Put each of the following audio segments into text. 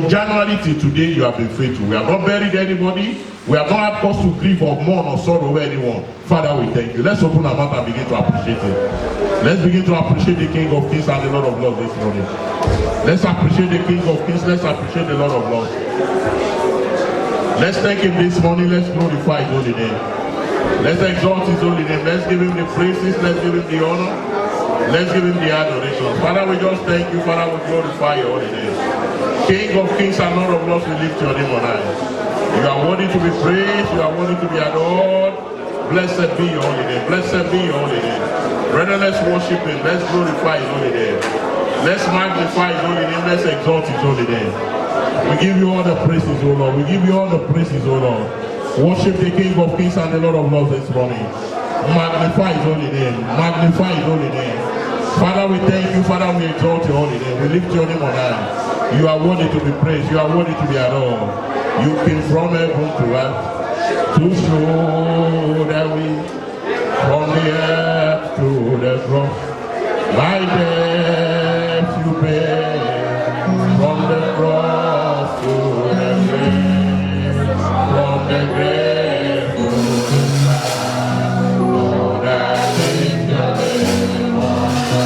From January till today, you have been faithful. We have not buried anybody. We have not had cause to grieve or mourn or sorrow over anyone. Father, we thank you. Let's open our mouth and begin to appreciate him. Let's begin to appreciate the King of Kings and the Lord of Lords this morning. Let's appreciate the King of Kings. Let's appreciate the Lord of Lords. Let's thank him this morning. Let's glorify his holy name. Let's exalt his holy name. Let's give him the praises. Let's give him the honor. Let's give him the adoration. Father, we just thank you. Father, we glorify your holy name. King of Kings and Lord of Lords, we lift your name on high. You are worthy to be praised. You are worthy to be adored. Blessed be your holy name. Blessed be your holy name. Brethren, let's worship him. Let's glorify his holy name. Let's magnify his holy name. Let's exalt his holy name. We give you all the praises, O Lord. We give you all the praises, O Lord. Worship the King of Kings and the Lord of Lords this morning. Magnify his holy name. Magnify his holy name. Father, we thank you. Father, we exalt your holy name. We lift your name on high. You are worthy to be praised. You are worthy to be adored. You came from heaven to earth to show that we, from the earth to the cross, by death you paid, from the cross to the grave, from the grave to the sky. Lord, I lift your name on high.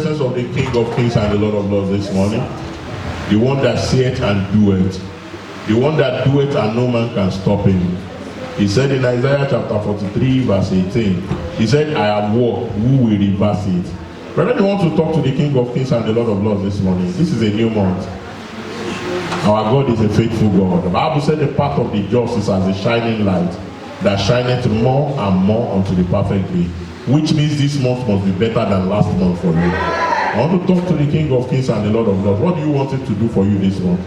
Of the King of Kings and the Lord of Lords this morning, the one that saith and doeth, the one that doeth and no man can stop him. He said in Isaiah chapter 43 verse 18, he said, I am war, who will reverse it? Brother, you want to talk to the King of Kings and the Lord of Lords this morning? This is a new month. Our God is a faithful God. The Bible said the path of the just is as a shining light that shineth more and more unto the perfect day, which means this month must be better than last month for you. I want to talk to the King of Kings and the Lord of Lords. What do you want him to do for you this month?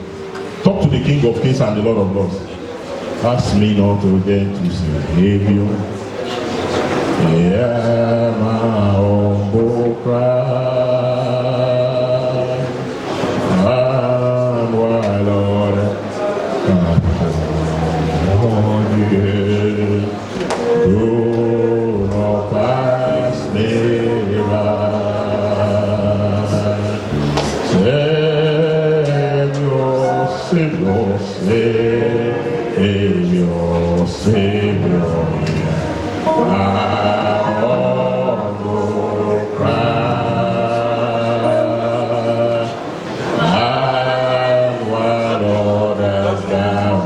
Talk to the King of Kings and the Lord of Lords. Ask me not to get to Savior. Hear my humble cry. And why, Lord, do not pass me by. Savior, Savior, Savior, I humble cry. And what orders thou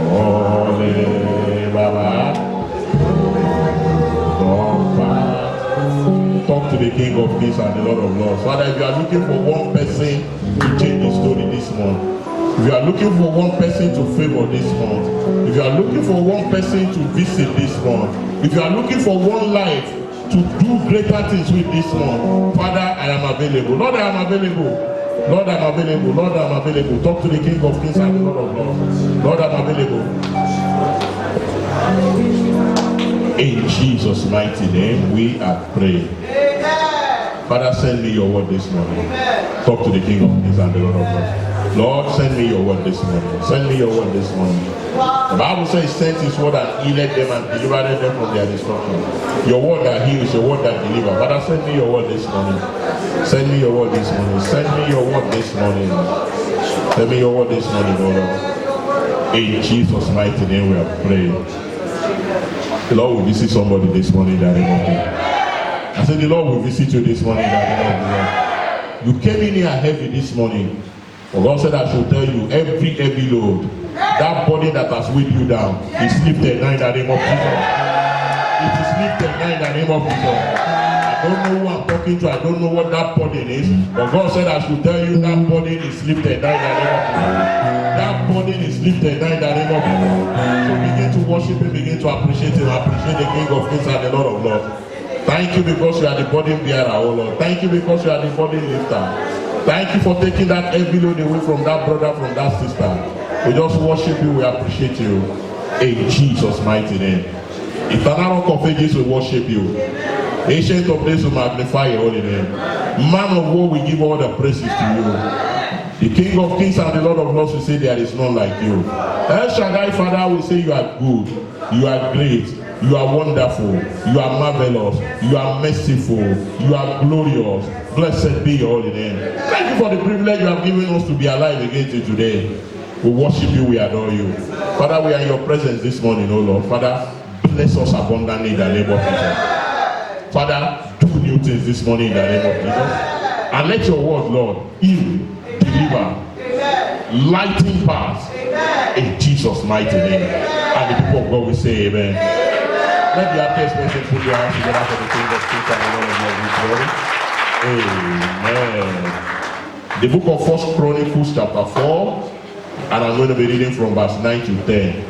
holy Baba? Talk to the King of Kings and the Lord of Lords. Father, if you are looking for one person to change the story this month, if you you are looking for one person to favor this month, if you are looking for one person to visit this month, if you are looking for one life to do greater things with this month, Father, I am available. Lord, I am available. Lord, I'm available. Lord, I'm available. Talk to the King of Kings and the Lord of Lords. Lord, I'm available. In Jesus' mighty name, we are praying. Father, send me your word this morning. Talk to the King of Kings and the Lord of Lords. Lord, send me your word this morning. Send me your word this morning. The Bible says, sent his word and healed them and delivered them from their destruction. Your word that heals, your word that delivers. Father, send me your word this morning. Send me your word this morning. Send me your word this morning. Send me your word this morning, Lord. In Jesus' mighty name we are praying. The Lord will visit somebody this morning that name of God. I said the Lord will visit you this morning that name of God. You came in here heavy this morning. But God said I should tell you, every heavy load, that body that has weighed you down, is lifted now in the name of Jesus. It is lifted now in the name of Jesus. I don't know who I'm talking to. I don't know what that burden is. But God said I should tell you that burden is lifted now in the name of Jesus. That burden is lifted now in the name of Jesus. So begin to worship him, begin to appreciate him, appreciate the King of Kings and the Lord of Lords. Thank you because you are the burden bearer, oh Lord. Thank you because you are the burden lifter. Thank you for taking that heavy load away from that brother, from that sister. We just worship you, we appreciate you. In Jesus' mighty name. Eternal Rock of Ages, we worship you. Ancient of Days, we magnify your holy name. Man of war, we give all the praises to you. The King of Kings and the Lord of Lords, we say there is none like you. El Shaddai, Father, we say you are good, you are great, you are wonderful, you are marvelous, you are merciful, you are glorious. Blessed be your holy name. Thank you for the privilege you have given us to be alive again today. We worship you, we adore you. Father, we are in your presence this morning, oh Lord. Father, bless us abundantly in the name of Jesus. Father, do new things this morning in the name of Jesus. And let your word, Lord, heal, deliver, lighten paths in Jesus' mighty name. And the people of God will say amen. Let the happiest person put your hands together for the King of Kings and the Lord of Lords. Amen. The book of 1 Chronicles chapter 4, and I'm going to be reading from verse 9 to 10.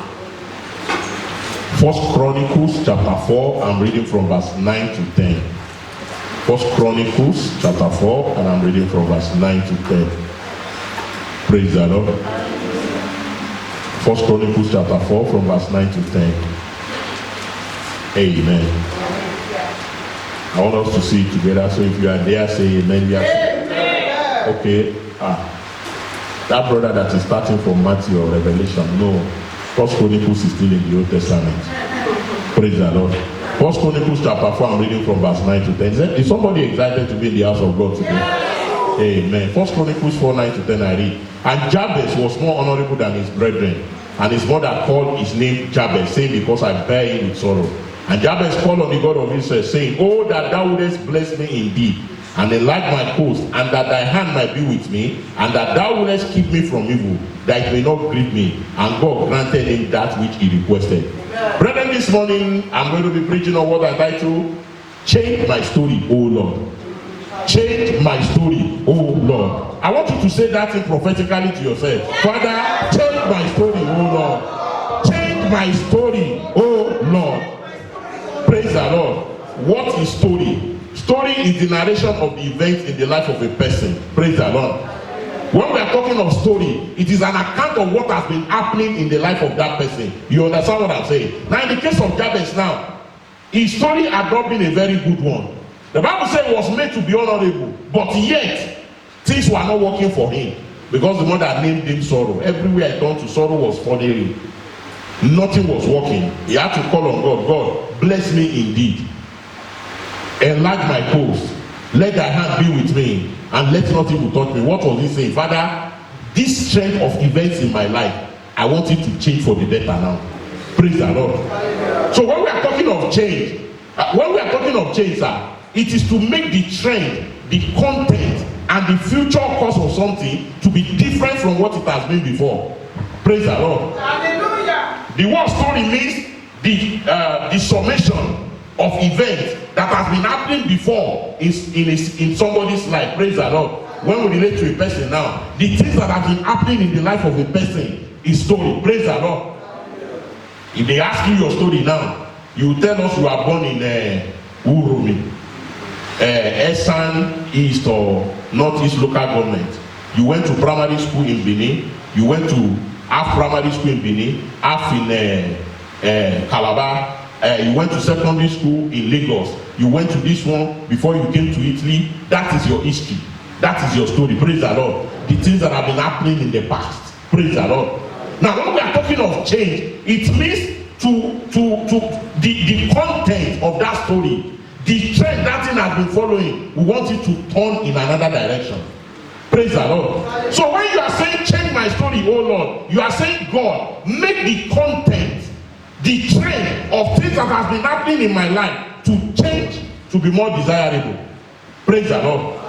1 Chronicles chapter 4, I'm reading from verse 9 to 10. 1 Chronicles chapter 4, and I'm reading from verse 9 to 10. Praise the Lord. 1 Chronicles chapter 4, from verse 9 to 10. Amen. I want us to see it together. So if you are there, say amen. Amen. Okay. That brother that is starting from Matthew or Revelation, no. 1 Chronicles is still in the Old Testament. Praise the Lord. 1 Chronicles chapter 4, I'm reading from verse 9 to 10. Is somebody excited to be in the house of God today? Amen. 1 Chronicles 4, 9 to 10, I read. And Jabez was more honorable than his brethren, and his mother called his name Jabez, saying, because I bear him with sorrow. And Jabez called on the God of Israel, saying, oh, that thou wouldest bless me indeed, and enlarge my coast, and that thy hand might be with me, and that thou wouldest keep me from evil, that it may not grieve me. And God granted him that which he requested. Brethren, this morning I'm going to be preaching on what I title, Change My Story, O Lord. Change my story, O Lord. I want you to say that thing prophetically to yourself. Father, change my story, O Lord. Change my story, O Lord. Praise the Lord. What is story? Story is the narration of the events in the life of a person. Praise the Lord. When we are talking of story, it is an account of what has been happening in the life of that person. You understand what I'm saying? Now, in the case of Jabez now, his story had not been a very good one. The Bible says he was made to be honorable, but yet things were not working for him because the mother named him sorrow. Everywhere I turned to, sorrow was following. Nothing was working. He had to call on God. God, bless me indeed. Enlarge my coast. Let thy hand be with me, and let not evil touch me. What was he saying? Father, this trend of events in my life, I want it to change for the better now. Praise the Lord. So when we are talking of change, sir, it is to make the trend, the content, and the future course of something to be different from what it has been before. Praise the Lord. Hallelujah. The word story means the summation of events that has been happening before in somebody's life. Praise the Lord. when we relate to a person now, the things that have been happening in the life of a person is story. Praise the Lord. If they ask you your story now, you tell us you are born in Urumi, Esan East or Northeast local government. You went to primary school in Benin. You went to half primary school in Benin, half in Calabar. You went to secondary school in Lagos. You went to this one before you came to Italy. That is your history. That is your story. Praise the Lord. The things that have been happening in the past. Praise the Lord. Now, when we are talking of change, it means to the content of that story, the trend that thing has been following. We want it to turn in another direction. Praise the Lord. So when you are saying change my story, oh Lord, you are saying God, make the content, the trend of things that has been happening in my life to change to be more desirable. Praise the Lord.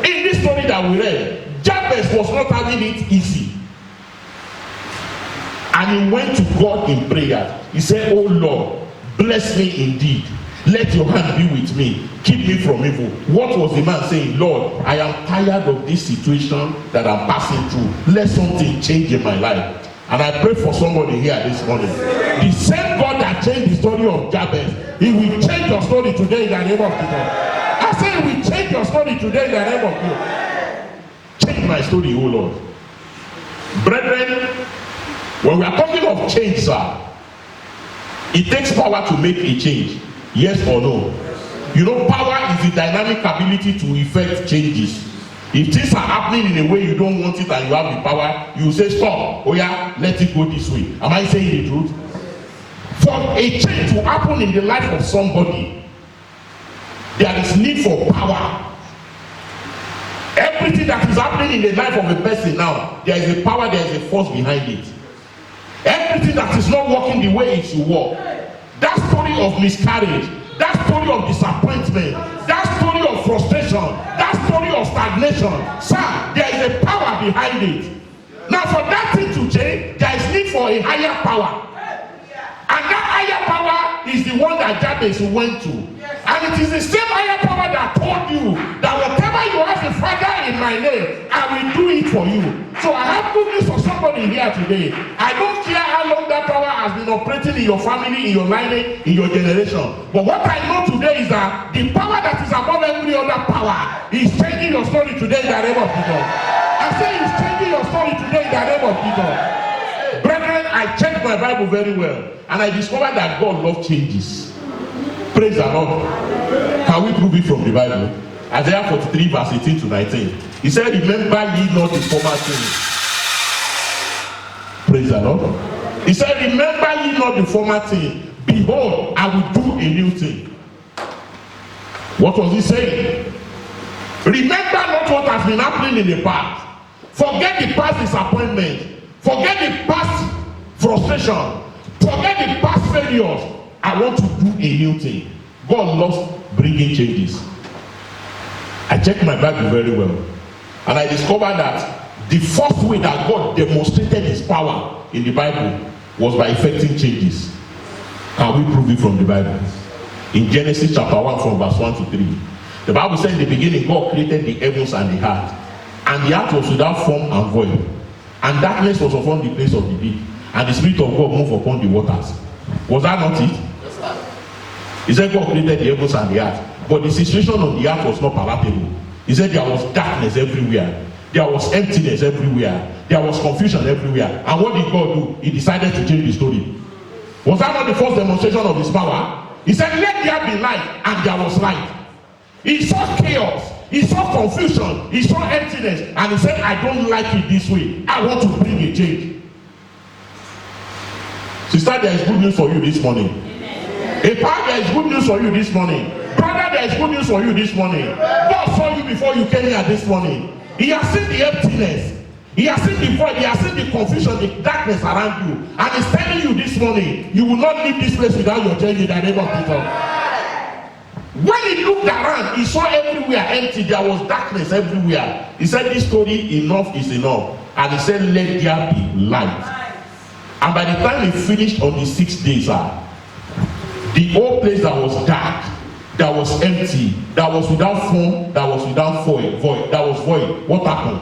In this story that we read, Jabez was not having it easy. And he went to God in prayer. He said, oh Lord, bless me indeed. Let your hand be with me. Keep me from evil. What was the man saying? Lord, I am tired of this situation that I'm passing through. Let something change in my life. And I pray for somebody here this morning. The same God that changed the story of Jabez, he will change your story today in the name of Jesus. I say he will change your story today in the name of Jesus. Change my story, oh Lord. Brethren, when we are talking of change, sir, it takes power to make a change. Yes or no? You know, power is the dynamic ability to effect changes. If things are happening in a way you don't want it and you have the power, you say stop. Oh yeah, let it go this way. Am I saying the truth? For a change to happen in the life of somebody, there is need for power. Everything that is happening in the life of a person now, there is a power, there is a force behind it. Everything that is not working the way it should work, that story of miscarriage, that story of disappointment, that story of frustration, that story of stagnation, sir, there is a power behind it. Now for that thing to change, there is need for a higher power. And that higher power is the one that Jabez went to. And it is the same higher power that told you that whatever you have the Father in my name, I will do it for you. So I have good news for somebody here today. I don't care how long that power has been operating in your family, in your lineage, in your generation. But what I know today is that the power that is above every other power is changing your story today in the name of Jesus. I say it's changing your story today in the name of Jesus. Brethren, I checked my Bible very well and I discovered that God loves changes. Praise the Lord. Can we prove it from the Bible? Isaiah 43 verse 18 to 19. He said, remember ye not the former things. Praise the Lord. He said, remember ye not the former thing. Behold, I will do a new thing. What was he saying? Remember not what has been happening in the past. Forget the past disappointment. Forget the past frustration. Forget the past failures. I want to do a new thing. God loves bringing changes. I checked my Bible very well. And I discovered that the first way that God demonstrated his power in the Bible was by effecting changes. Can we prove it from the Bible? In Genesis chapter 1 from verse 1 to 3. The Bible said in the beginning God created the heavens and the earth. And the earth was without form and void. And darkness was upon the face of the deep. And the Spirit of God moved upon the waters. Was that not it? He said God created the heavens and the earth. But the situation on the earth was not palatable. He said there was darkness everywhere. There was emptiness everywhere. There was confusion everywhere. And what did God do? He decided to change the story. Was that not the first demonstration of his power? He said, let there be light, and there was light. He saw chaos. He saw confusion. He saw emptiness. And he said, I don't like it this way. I want to bring a change. Sister, there is good news for you this morning. There is good news for you this morning. Brother, there is good news for you this morning. God saw you before you came here this morning. He has seen the emptiness. He has seen the void. He has seen the confusion, the darkness around you. And he's telling you this morning, you will not leave this place without your change in the name of Jesus. When he looked around, he saw everywhere empty. There was darkness everywhere. He said, this story, enough is enough. And he said, let there be light. And by the time he finished on the 6 days, the whole place that was dark that was empty, that was without form, that was without void, that was void. What happened?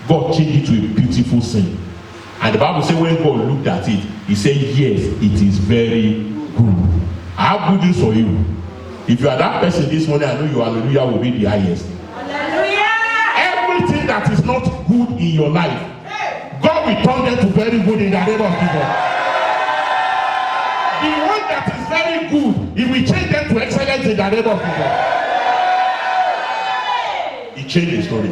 God changed it to a beautiful thing. And the Bible says when God looked at it, he said, yes, it is very good. I have good news for you. If you are that person this morning, I know your hallelujah will be the highest. Hallelujah! Everything that is not good in your life, God will turn them to very good in the name of Jesus. The one that is very good, he will change them to excellence in the name of Jesus. He changed the story.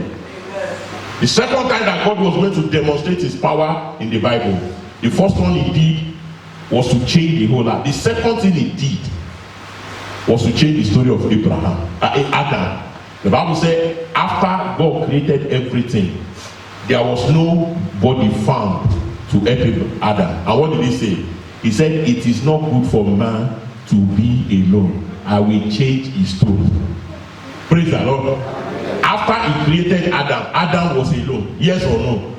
The second time that God was going to demonstrate his power in the Bible, the first one he did was to change the whole lot. The second thing he did was to change the story of Adam. The Bible said after God created everything, there was nobody found to help Adam. And what did he say? He said, it is not good for man to be alone. I will change his story. Praise the Lord. After he created Adam, Adam was alone. Yes or no?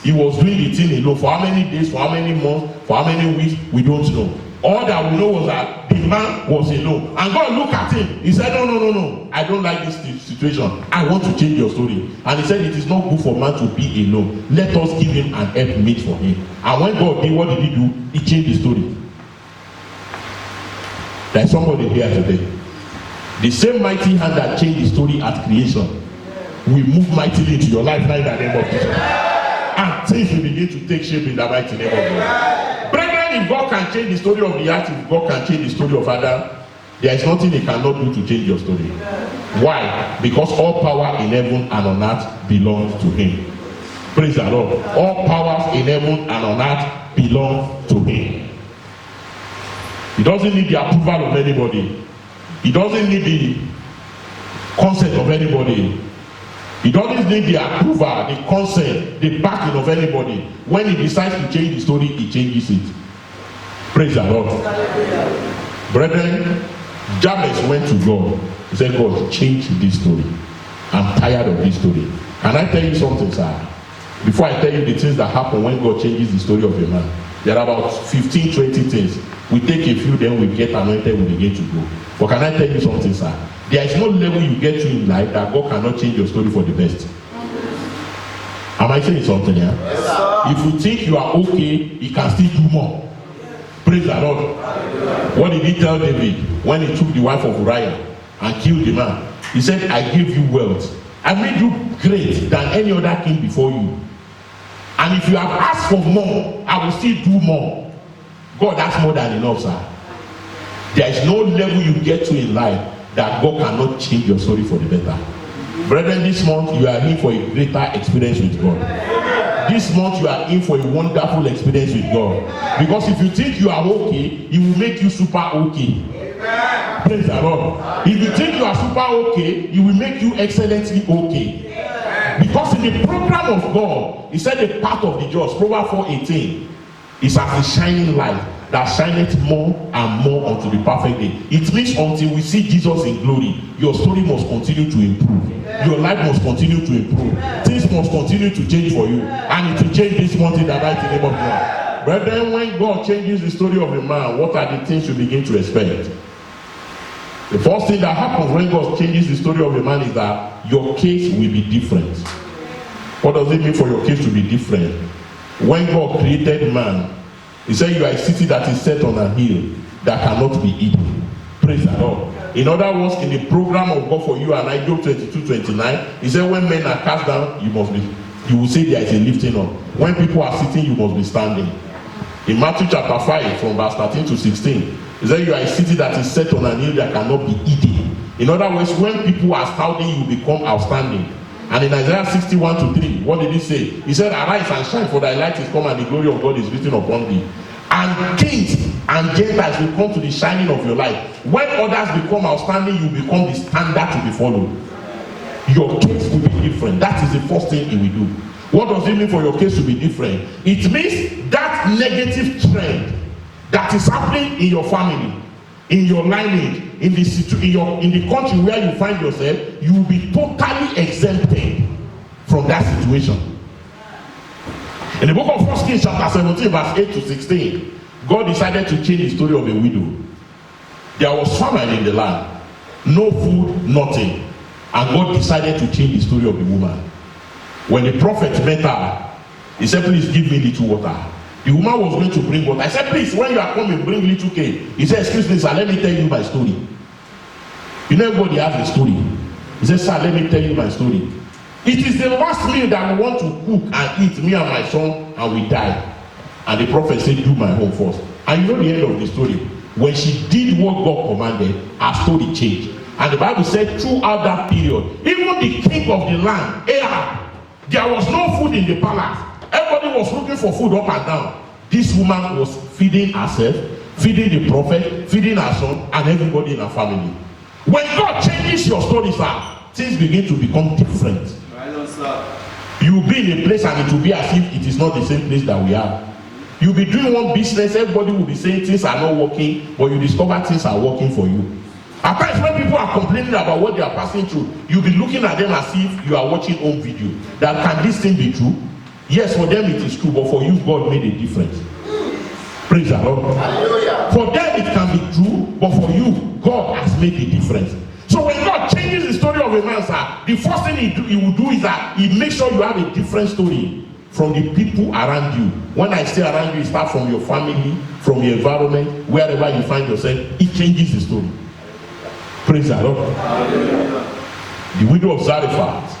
He was doing the thing alone. For how many days, for how many months, for how many weeks, we don't know. All that we know was that the man was alone. And God looked at him. He said, no. I don't like this situation. I want to change your story. And he said, it is not good for man to be alone. Let us give him an helpmate for him. And when God did, what did he do? He changed the story. There's somebody here today. The same mighty hand that changed the story at creation will move mightily into your life now in the name of Jesus. And things will begin to take shape in the mighty name of Jesus. Brethren, if God can change the story of the earth, if God can change the story of Adam, there is nothing he cannot do to change your story. Why? Because all power in heaven and on earth belongs to him. Praise the Lord. All powers in heaven and on earth belong to him. He doesn't need the approval of anybody. He doesn't need the consent of anybody. He doesn't need the approval, the consent, the backing of anybody. When he decides to change the story, he changes it. Praise the Lord. Brethren, Jabez went to God. He said, God, change this story. I'm tired of this story. Can I tell you something, sir? Before I tell you the things that happen when God changes the story of a man, there are about 15, 20 things. We take a few, then we get anointed, we begin to go. But can I tell you something, sir? There is no level you get to in life that God cannot change your story for the best. Am I saying something here? Yes, if you think you are okay, he can still do more. Praise the Lord. What did he tell David when he took the wife of Uriah and killed the man? He said, I gave you wealth. I made you great than any other king before you. And if you have asked for more, I will still do more. God, that's more than enough, sir. There is no level you get to in life that God cannot change your story for the better. Brethren, this month you are in for a greater experience with God. This month you are in for a wonderful experience with God. Because if you think you are okay, he will make you super okay. Praise the Lord. If you think you are super okay, he will make you excellently okay. Because in the program of God, he said the path of the just, Proverbs 4:18, is as the shining light that shineth more and more unto the perfect day. It means until we see Jesus in glory, your story must continue to improve. Your life must continue to improve. Things must continue to change for you. And it will change this month in the mighty name of God. But then when God changes the story of a man, what are the things you begin to expect? The first thing that happens when God changes the story of a man is that your case will be different. What does it mean for your case to be different? When God created man, he said you are a city that is set on a hill that cannot be hidden. Praise the Lord. In other words, in the program of God for you and I, Job 22:29, he said when men are cast down, you will say there is a lifting up. When people are sitting, you must be standing. In Matthew chapter 5, from verse 13 to 16, he said you are a city that is set on a hill that cannot be hidden. In other words, when people are standing, you become outstanding. And in Isaiah 61:3, what did he say? He said, arise and shine, for thy light is come, and the glory of God is written upon thee. And kings and Gentiles will come to the shining of your light. When others become outstanding, you become the standard to be followed. Your case will be different. That is the first thing he will do. What does it mean for your case to be different? It means that negative trend that is happening in your family, in your lineage, in the country where you find yourself, you will be totally exempted from that situation. In the book of 1 Kings chapter 17 verse 8 to 16, God decided to change the story of a widow. There was famine in the land. no food, nothing. And God decided to change the story of the woman. When the prophet met her, he said, please give me little water. The woman was going to bring water. I said, please, when you are coming, bring little cake. He said, excuse me, sir, let me tell you my story. You know, everybody has a story. He said, sir, let me tell you my story. It is the last meal that we want to cook and eat, me and my son, and we die. And the prophet said, do my home first. And you know the end of the story. When she did what God commanded, her story changed. And the Bible said throughout that period, even the king of the land, Ahab, there was no food in the palace. Everybody was looking for food up and down. This woman was feeding herself, feeding the prophet, feeding her son, and everybody in her family. When God changes your story, sir, things begin to become different. You will be in a place and it will be as if it is not the same place that we are. You'll be doing one business, everybody will be saying things are not working, but you discover things are working for you. At times when people are complaining about what they are passing through, you'll be looking at them as if you are watching home video. That can this thing be true? Yes, for them it is true, but for you, God made a difference. Praise the Lord. Hallelujah. For them it can be true, but for you, God has made a difference. So when God changes the story of a man, sir, the first thing he will do is that he makes sure you have a different story from the people around you. When I say around you, it starts from your family, from your environment, wherever you find yourself, it changes the story. Praise the Lord. Hallelujah. The widow of Zarephath.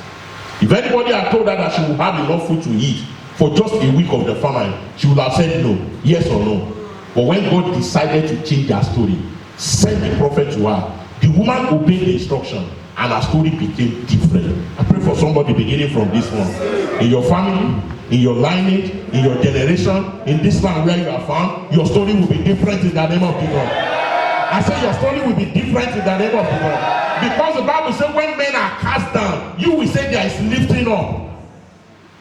If anybody had told her that she would have enough food to eat for just a week of the famine, she would have said no, yes or no. But when God decided to change her story, send the prophet to her, the woman obeyed the instruction and her story became different. I pray for somebody beginning from this one. In your family, in your lineage, in your generation, in this land where you are found, your story will be different in the name of the Lord. I say your story will be different in the name of the Lord. Because the Bible says when men are cast down, you will say there is lifting up.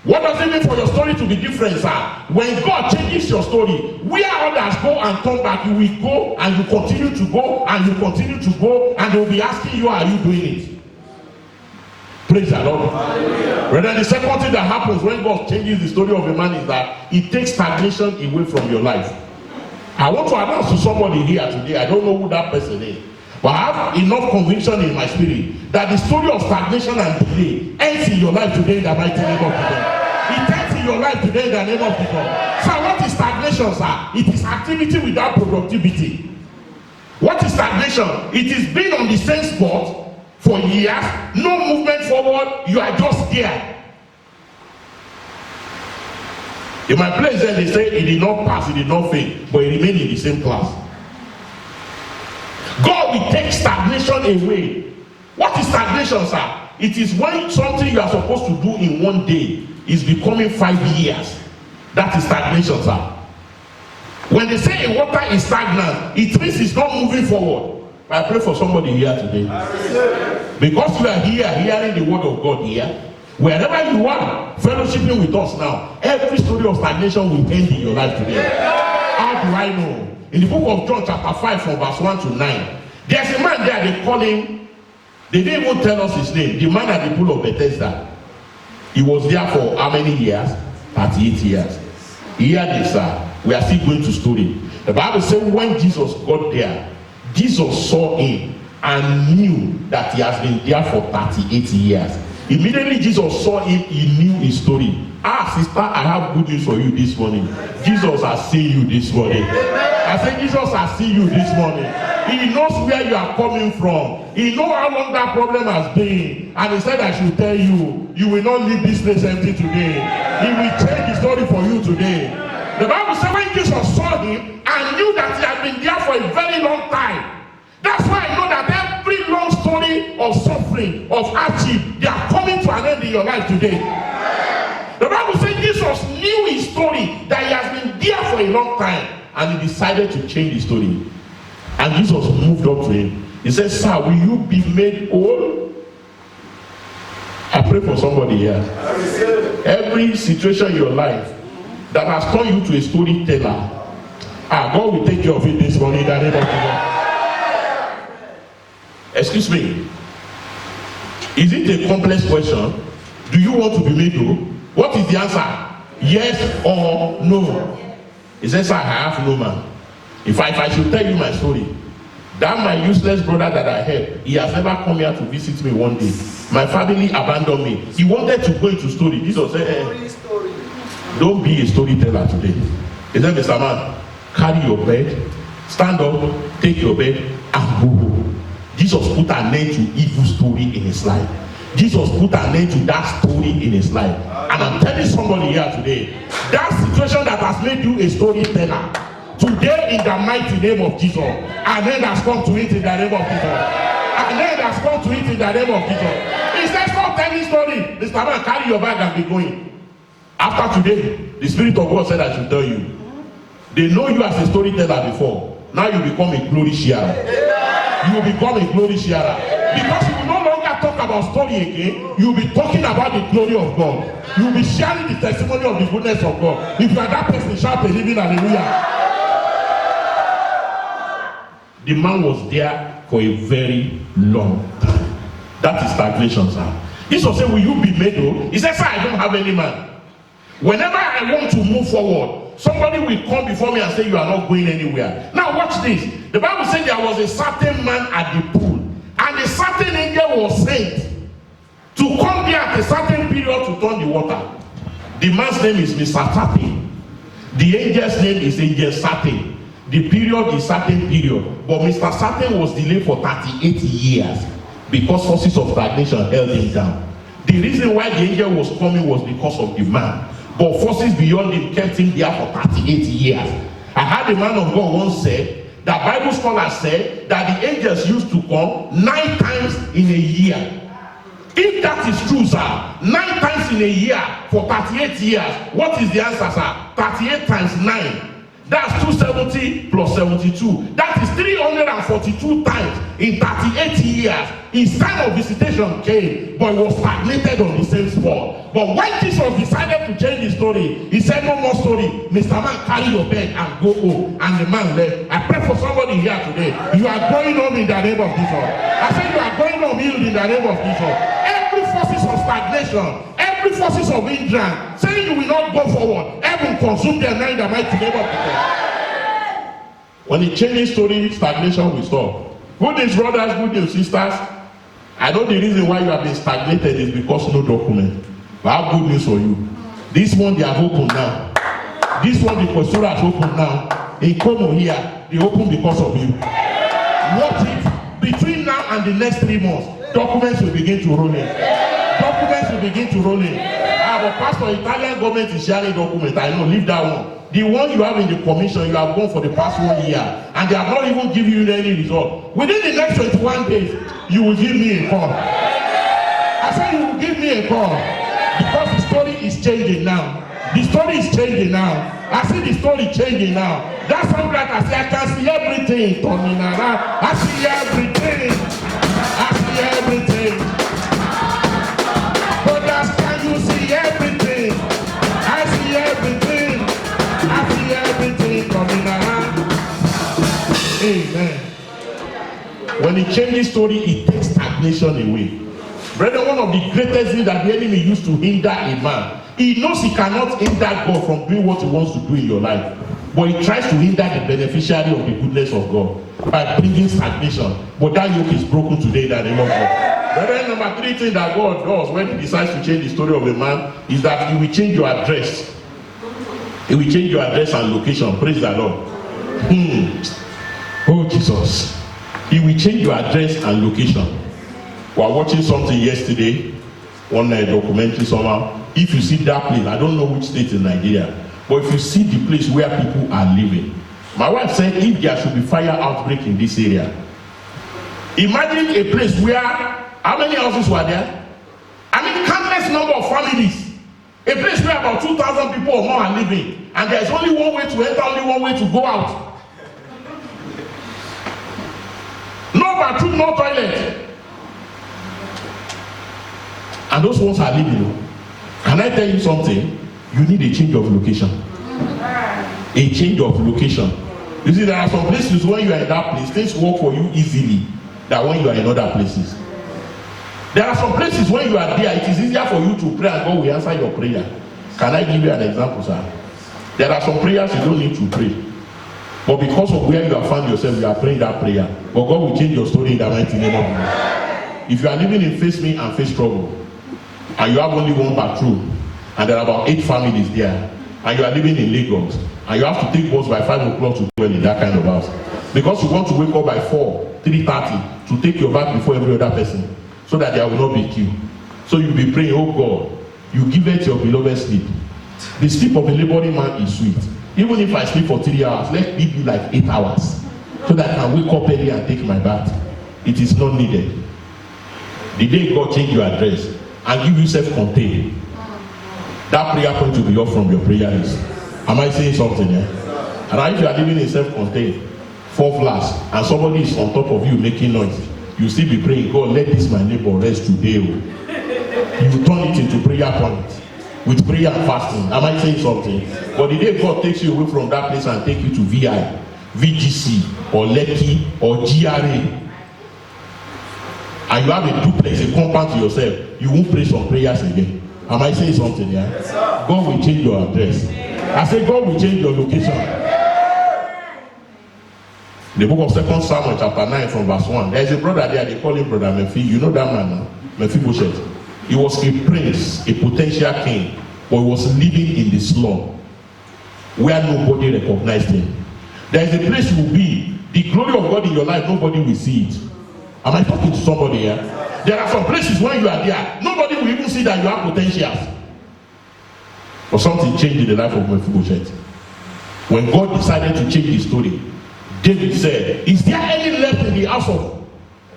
What does it mean for your story to be different, sir? When God changes your story, where others go and turn back, you will go and you continue to go and you continue to go, and they will be asking you, are you doing it? Praise the Lord. Rather, the second thing that happens when God changes the story of a man is that it takes stagnation away from your life. I want to announce to somebody here today, I don't know who that person is, but I have enough conviction in my spirit that the story of stagnation and delay ends in your life today in the mighty name of God. It ends in your life today in the name of God. So what is stagnation, sir? It is activity without productivity. What is stagnation? It is being on the same spot for years, no movement forward, you are just there. In my place then they say he did not pass, he did not fail, but he remained in the same class. God will take stagnation away. What is stagnation, sir? It is when something you are supposed to do in one day is becoming 5 years. That is stagnation, sir. When they say a water is stagnant, it means it's not moving forward. I pray for somebody here today. Because you are here, hearing the word of God here, wherever you are, fellowshipping with us now, every story of stagnation will end in your life today. How do I know? In the book of John chapter 5 from verse 1 to 9, there's a man there, they call him, they didn't even tell us his name, the man at the pool of Bethesda. He was there for how many years? 38 years. Hear this, sir. We are still going to story. The Bible says when Jesus got there, Jesus saw him and knew that he has been there for 38 years. Immediately Jesus saw him, he knew his story. Sister, I have good news for you this morning. Jesus has seen you this morning. I said, Jesus has seen you this morning. He knows where you are coming from. He knows how long that problem has been. And he said, I should tell you, you will not leave this place empty today. He will change the story for you today. The Bible said when Jesus saw him and knew that he had been there for a very long time. That's why I know that every long story of suffering, of hardship, they are coming to an end in your life today. The Bible says Jesus knew his story, that he has been there for a long time, and he decided to change the story. And Jesus moved up to him. He said, sir, will you be made whole? I pray for somebody here. Every situation in your life that has turned you to a storyteller, God will take care of it this morning in the name of God. Excuse me. Is it a complex question? Do you want to be made whole? What is the answer? Yes or no? He says, I have no man. If I should tell you my story, That my useless brother that I helped, he has never come here to visit me one day. My family abandoned me. He wanted to go into story. Jesus said, don't be a storyteller today. He said, Mr. Man, carry your bed, stand up, take your bed, and go home. Jesus put an end to evil story in his life. Jesus put an end to that story in his life. And I'm telling somebody here today, that situation that has made you a storyteller, today in the mighty name of Jesus, and then has come to it in the name of Jesus. And then has come to it in the name of Jesus. He says, stop telling story. Mr. Man, carry your bag and be going. After today, the Spirit of God said I should tell you. They know you as a storyteller before. Now you become a glory sharer. You will become a glory sharer. Because you will no longer talk about story again. You will be talking about the glory of God. You will be sharing the testimony of the goodness of God. If you are that person, shout a living hallelujah. The man was there for a very long time. That is stagnation, sir. Jesus said, will you be made whole? He said, sir, I don't have any man. Whenever I want to move forward, somebody will come before me and say, you are not going anywhere. Now watch this. The Bible said there was a certain man at the pool, and a certain angel was sent to come there at a certain period to turn the water. The man's name is Mr. Certain. The angel's name is Angel Certain. The period is certain period. But Mr. Certain was delayed for 38 years because forces of stagnation held him down. The reason why the angel was coming was because of the man. But forces beyond him kept him there for 38 years. I heard a man of God once said, that Bible scholars said that the angels used to come 9 times in a year. If that is true, sir, 9 times in a year for 38 years, what is the answer, sir? 38 times 9. That's 270 plus 72. That is 342 times in 38 years. His time of visitation came, but he was stagnated on the same spot. But when Jesus decided to change the story, he said, no more story. Mr. Man, carry your bed and go home. And the man left. I pray for somebody here today. You are going home in the name of Jesus. I said you are going home healed in the name of Jesus. Every forces of stagnation, every forces of hindrance, saying you will not go forward, heaven consume them now in the mighty name of Jesus. When he changes story, stagnation will stop. Good news, brothers, good news, sisters. I know the reason why you have been stagnated is because no document. But I have good news for you. This one they have opened now. This one the pastor has opened now. In Como here, they open because of you. What if between now and the next 3 months, documents will begin to roll in. Documents will begin to roll in. But pastor, Italian government is sharing documents. I know, leave that one. The one you have in the commission, you have gone for the past 1 year, and they have not even given you any result. Within the next 21 days, you will give me a call. I said you will give me a call because the story is changing now. The story is changing now. I see the story changing now. That's something like I say, I can see everything turning around. I see everything. I see everything. Brothers, can you see everything? I see everything. I see everything coming around. Amen. When he changes story, it takes stagnation away. Brethren, one of the greatest things that the enemy used to hinder a man, he knows he cannot hinder God from doing what he wants to do in your life. But he tries to hinder the beneficiary of the goodness of God by bringing stagnation. But that yoke is broken today in the name of God. Brethren, number 3 thing that God does when he decides to change the story of a man is that he will change your address. He will change your address and location. Praise the Lord. Oh, Jesus. He will change your address and location. We were watching something yesterday, one documentary somehow. If you see that place, I don't know which state in Nigeria, but if you see the place where people are living, my wife said if there should be fire outbreak in this area, imagine a place where, how many houses were there? I mean, countless number of families. A place where about 2,000 people or more are living, and there's only one way to enter, only one way to go out. No bathroom, no toilet. And those ones are living. Can I tell you something? You need a change of location. A change of location. You see, there are some places when you are in that place, things work for you easily than when you are in other places. There are some places when you are there, it is easier for you to pray and God will answer your prayer. Can I give you an example, sir? There are some prayers you don't need to pray. But because of where you have found yourself, you are praying that prayer. But God will change your story in the mighty name of Jesus. If you are living in Face Me and Face Trouble, and you have only one bathroom, and there are about 8 families there, and you are living in Lagos, and you have to take bus by 5 o'clock to dwell in that kind of house, because you want to wake up by 3:30 to take your bath before every other person, so that there will not be queue. So you'll be praying, oh God, you give it your beloved sleep. The sleep of a laboring man is sweet. Even if I sleep for 3 hours, let me be like 8 hours, so that I can wake up early and take my bath. It is not needed. The day God change your address and give you self-contained, that prayer point will be off from your prayer list. Am I saying something here? And if you are living in self-contained, 4 flats, and somebody is on top of you making noise, you still be praying, God, let this my neighbor rest today. You turn it into prayer point with prayer and fasting. Am I saying something? But the day God takes you away from that place and take you to VI, VGC, or Lekki, or GRA, and you have a duplex, a compound to yourself, you won't pray some prayers again. Am I saying something here? Yes, God will change your address. I say God will change your location. The book of 2 Samuel chapter 9 from verse 1. There is a brother there, they call him Brother Mephi. You know that man now? Mephibosheth. He was a prince, a potential king, but he was living in the slum where nobody recognized him. There is a place you will be, the glory of God in your life, nobody will see it. Am I talking to somebody here? There are some places when you are there, nobody will even see that you have potentials. But something changed in the life of Mephibosheth. When God decided to change the story, David said, is there any left in the house of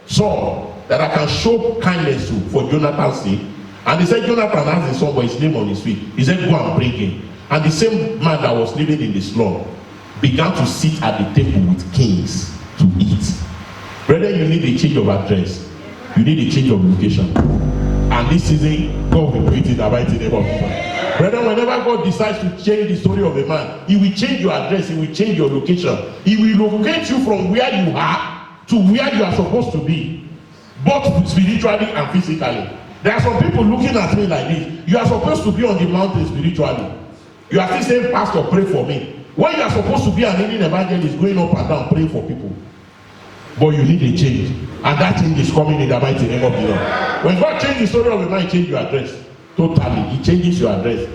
Saul that I can show kindness to for Jonathan's sake? And he said, Jonathan has a son, but his name on his feet. He said, go and bring him. And the same man that was living in the slum began to sit at the table with kings to eat. Brethren, you need a change of address. You need a change of location. And this season, God will do it in the mighty name of Jesus. Brethren, whenever God decides to change the story of a man, He will change your address, He will change your location. He will locate you from where you are to where you are supposed to be, both spiritually and physically. There are some people looking at me like this. You are supposed to be on the mountain spiritually. You are still saying, Pastor, pray for me. When you are supposed to be an healing evangelist going up and down praying for people. But you need a change. And that change is coming in the mighty name of Jesus. When God changes the story of a man, He changes your address. Totally. He changes your address.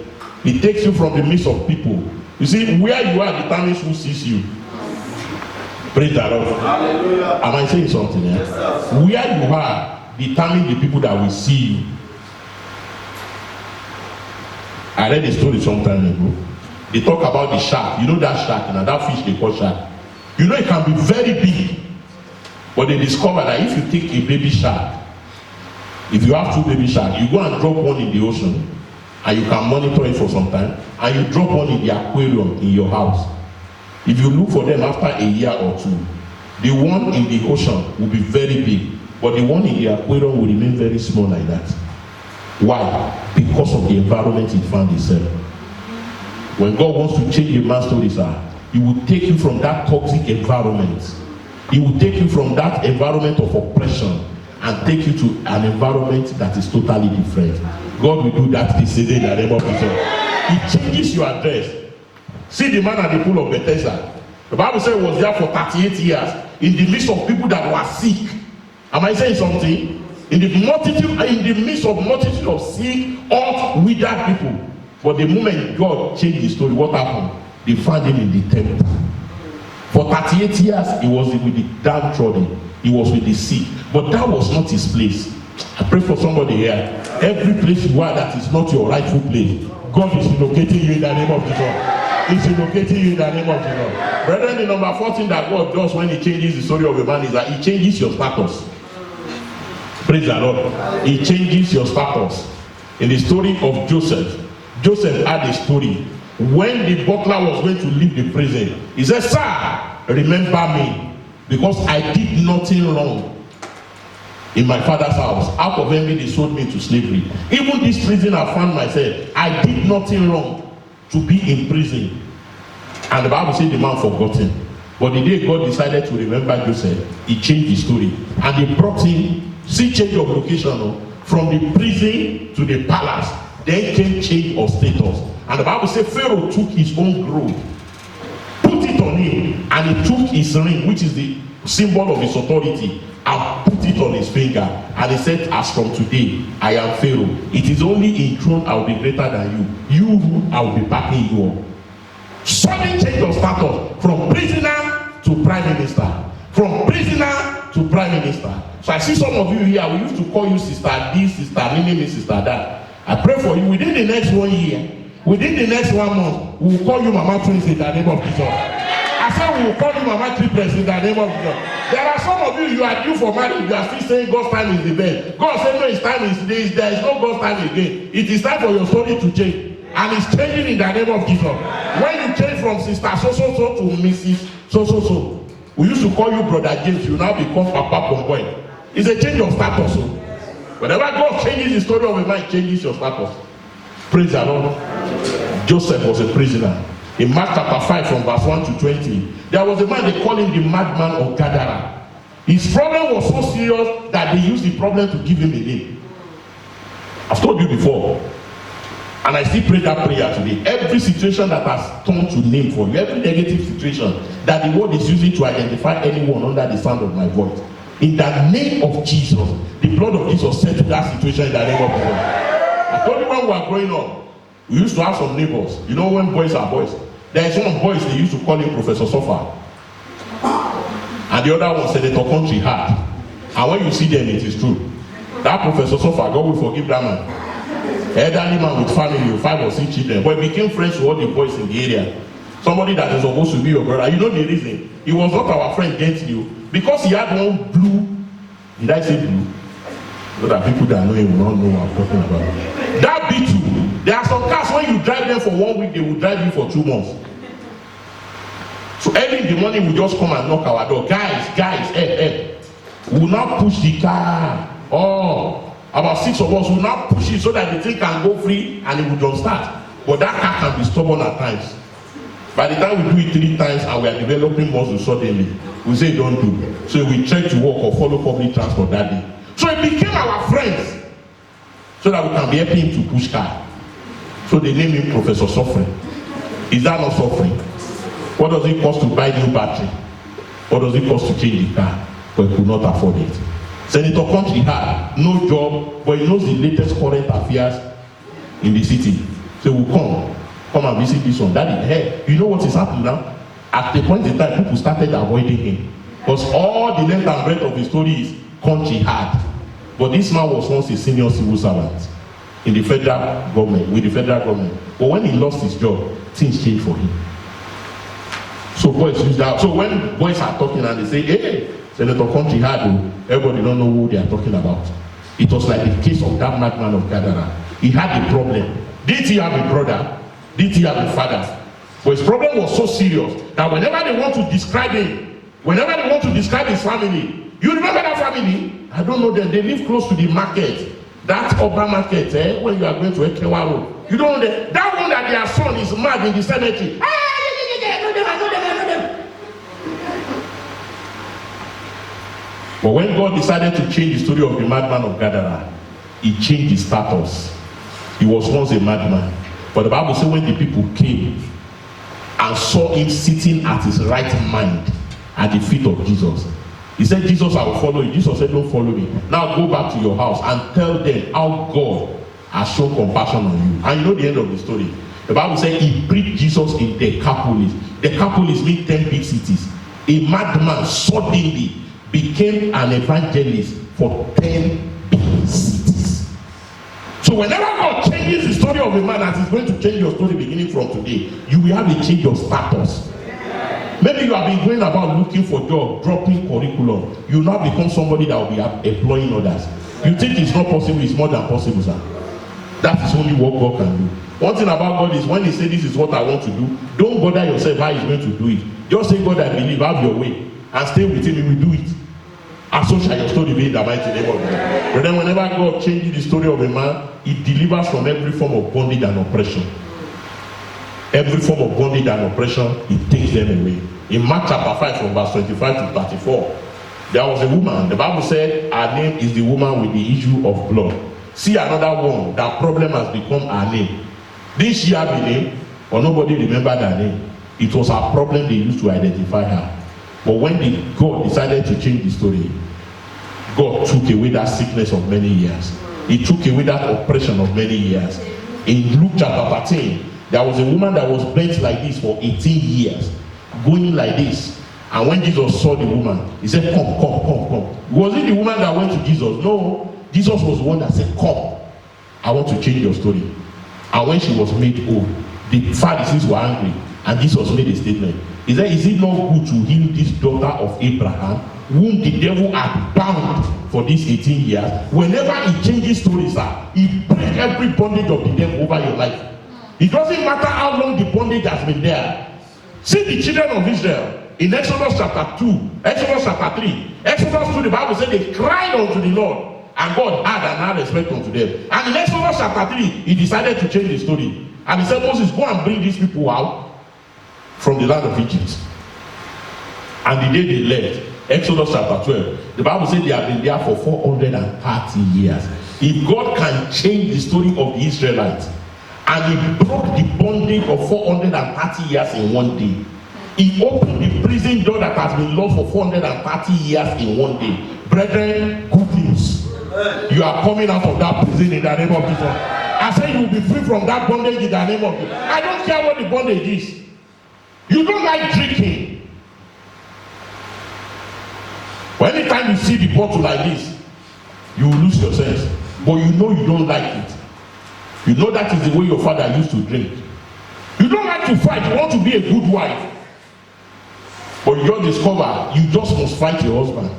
He takes you from the midst of people. You see, where you are determines who sees you. Praise the Lord. Hallelujah. Am I saying something here? Yes, where you are determines the people that will see you. I read a story some time ago. They talk about the shark. You know that shark, now that fish they call shark. You know it can be very big. But they discover that if you take a baby shark, if you have 2 baby sharks, you go and drop one in the ocean, and you can monitor it for some time, and you drop one in the aquarium in your house. If you look for them after a year or 2, the one in the ocean will be very big, but the one in the aquarium will remain very small like that. Why? Because of the environment it found itself. When God wants to change a man's story, sir, He will take you from that toxic environment. He will take you from that environment of oppression and take you to an environment that is totally different. God will do that this season in the name of Jesus. He changes your address. See the man at the pool of Bethesda. The Bible says he was there for 38 years in the midst of people that were sick. Am I saying something? In the midst of multitude of sick, old, withered people. But the moment God changed the story, what happened? They found him in the temple. For 38 years, he was with the downtrodden. He was with the sick. But that was not his place. I pray for somebody here. Every place you are that is not your rightful place, God is locating you in the name of Jesus. He's locating you in the name of Jesus. Brethren, the number 14 that God does when He changes the story of a man is that He changes your status. Praise the Lord. He changes your status. In the story of Joseph, Joseph had a story. When the butler was going to leave the prison, he said, sir, remember me, because I did nothing wrong in my father's house. Out of envy, they sold me to slavery. Even this prison I found myself, I did nothing wrong to be in prison. And the Bible said the man forgot him. But the day God decided to remember Joseph, He changed the story. And He brought him, see change of location, from the prison to the palace. Then came change of status. And the Bible says Pharaoh took his own grove put it on him, and he took his ring, which is the symbol of his authority, and put it on his finger, and he said, as from today I am Pharaoh. It is only in throne I will be greater than you. You rule, I will be backing you up. Sudden change of status from prisoner to prime minister, from prisoner to prime minister. So I see some of you here, we used to call you sister this, sister Nini, sister that. I pray for you within the next 1 year, within the next 1 month, we will call you Mama Twins in the name of Jesus. I said we will call you Mama Triplets in the name of Jesus. There are some of you are due for marriage, you are still saying God's time is the best. God said no, his time is this, there is no God's time again. It is time for your story to change. And it's changing in the name of Jesus. When you change from sister so to Mrs. so, we used to call you Brother James, you now become Papa Pomboy. It's a change of status. So. Whenever God changes the story of a man, changes your status. Praise the Lord. Joseph was a prisoner. In Mark chapter 5 from verse 1 to 20, there was a man, they call him the madman of Gadara. His problem was so serious that they used the problem to give him a name. I've told you before, and I still pray that prayer today. Every situation that has turned to name for you, every negative situation that the word is using to identify anyone under the sound of my voice, in the name of Jesus, the blood of Jesus settled that situation in the name of Jesus. I told you when we were growing up, we used to have some neighbors. You know when boys are boys, there is one boys they used to call him Professor Sofa, and the other one Senator Country Hard. And when you see them, it is true. That Professor Sofa, God will forgive that man. Elderly man with family, 5 or 6 children, but he became friends with all the boys in the area. Somebody that is supposed to be your brother. You know the reason? He was not our friend against you because he had one blue. Did I say blue? So that people that know him will not know what I'm talking about. That B2. There are some cars when you drive them for 1 week, they will drive you for 2 months. So early in the morning, we just come and knock our door. Guys, help. We will not push the car. Oh. About 6 of us will now push it so that the thing can go free and it will don't start. But that car can be stubborn at times. By the time we do it 3 times and we are developing muscle suddenly, we say don't do. So we try to walk or follow public transport that day. So it became our friends so that we can be helping him to push car. So they name him Professor Suffering. Is that not suffering? What does it cost to buy new battery? What does it cost to change the car? But he could not afford it. Senator Country had no job, but he knows the latest current affairs in the city. So we'll come and visit this one. Daddy, hey, you know what is happening now? At the point in time, people started avoiding him. Because all the length and breadth of his story is Country had. But this man was once a senior civil servant in the federal government, with the federal government. But when he lost his job, things changed for him. So boys use that. So when boys are talking and they say, hey, Senator Country had, everybody don't know who they are talking about. It was like the case of that madman of Gadara. He had a problem. Did he have a brother? Did he have a father? But his problem was so serious that whenever they want to describe him, whenever they want to describe his family, you remember that family? I don't know them. They live close to the market. That urban market, when you are going to Ekewa Road. You don't know that. That one that their son is mad in the cemetery. I know them. But when God decided to change the story of the madman of Gadara, he changed his status. He was once a madman. But the Bible says when the people came and saw him sitting at his right mind at the feet of Jesus, he said, Jesus, I will follow you. Jesus said, don't follow me. Now go back to your house and tell them how God has shown compassion on you. And you know the end of the story. The Bible said he preached Jesus in Decapolis. Decapolis means 10 big cities. A madman suddenly became an evangelist for 10 big cities. So whenever God changes the story of a man, as he's going to change your story beginning from today, you will have a change of status. Maybe you have been going about looking for job, dropping curriculum. You now become somebody that will be employing others. You think it's not possible, it's more than possible, sir. That is only what God can do. One thing about God is when he says this is what I want to do, don't bother yourself how he's going to do it. Just say, God, I believe, have your way. And stay with him, he will do it. And so shall your story be in the mighty name of God. But then whenever God changes the story of a man, he delivers from every form of bondage and oppression. Every form of bondage and oppression, he takes them away. In Mark chapter 5 from verse 25 to 34, there was a woman. The Bible said her name is the woman with the issue of blood. See another one, that problem has become her name. Did she have a name? Or nobody remembered her name? It was her problem they used to identify her. But when God decided to change the story, God took away that sickness of many years. He took away that oppression of many years. In Luke chapter 13, there was a woman that was bent like this for 18 years, going like this. And when Jesus saw the woman, he said, come. Was it the woman that went to Jesus? No. Jesus was the one that said, come. I want to change your story. And when she was made whole, the Pharisees were angry. And Jesus made a statement. He said, is it not good to heal this daughter of Abraham, whom the devil had bound for these 18 years? Whenever he changes stories, he breaks every bondage of the devil over your life. It doesn't matter how long the bondage has been there. See the children of Israel in Exodus chapter 2, Exodus chapter 3, Exodus 2, the Bible said they cried unto the Lord, and God had respect unto them. And in Exodus chapter 3, he decided to change the story. And he said, Moses, go and bring these people out from the land of Egypt. And the day they left, Exodus chapter 12, the Bible said they have been there for 430 years. If God can change the story of the Israelites, and he broke the bondage of 430 years in one day, he opened the prison door that has been locked for 430 years in one day. Brethren, good news. You are coming out of that prison in the name of Jesus. I say you will be free from that bondage in the name of Jesus. I don't care what the bondage is. You don't like drinking. But anytime you see the bottle like this, you will lose your sense. But you know you don't like it. You know that is the way your father used to drink. You don't like to fight. You want to be a good wife. But you just discover you just must fight your husband.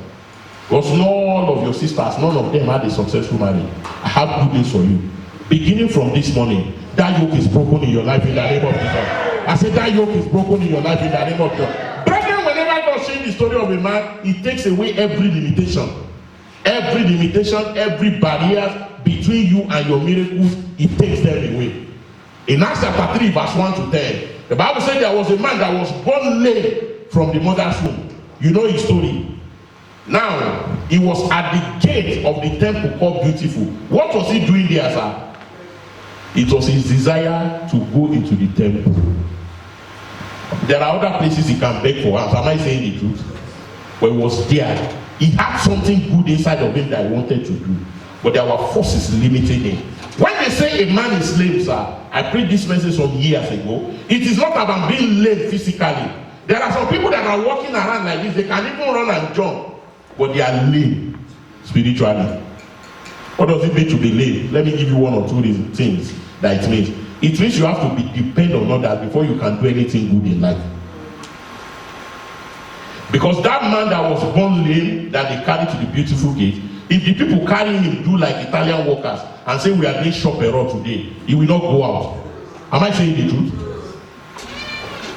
Because none of your sisters, none of them had a successful marriage. I have good news for you. Beginning from this morning, that yoke is broken in your life in the name of Jesus. I said that yoke is broken in your life in the name of Jesus. Brethren, whenever God changes the story of a man, he takes away every limitation. Every barrier between you and your miracles, he takes them away. In Acts chapter 3, verse 1 to 10, the Bible said there was a man that was born lame from the mother's womb. You know his story. Now, he was at the gate of the temple called Beautiful. What was he doing there, sir? It was his desire to go into the temple. There are other places he can beg for us. Am I saying the truth? But he was there. He had something good inside of him that he wanted to do. But there were forces limiting him. When they say a man is lame, sir, I preached this message some years ago. It is not about being lame physically. There are some people that are walking around like this. They can even run and jump. But they are lame spiritually. What does it mean to be lame? Let me give you one or two things that it means. It means you have to be dependent on others before you can do anything good in life. Because that man that was born lame, that they carried to the Beautiful gate, if the people carrying him do like Italian workers and say we are doing shopero today, he will not go out. Am I saying the truth?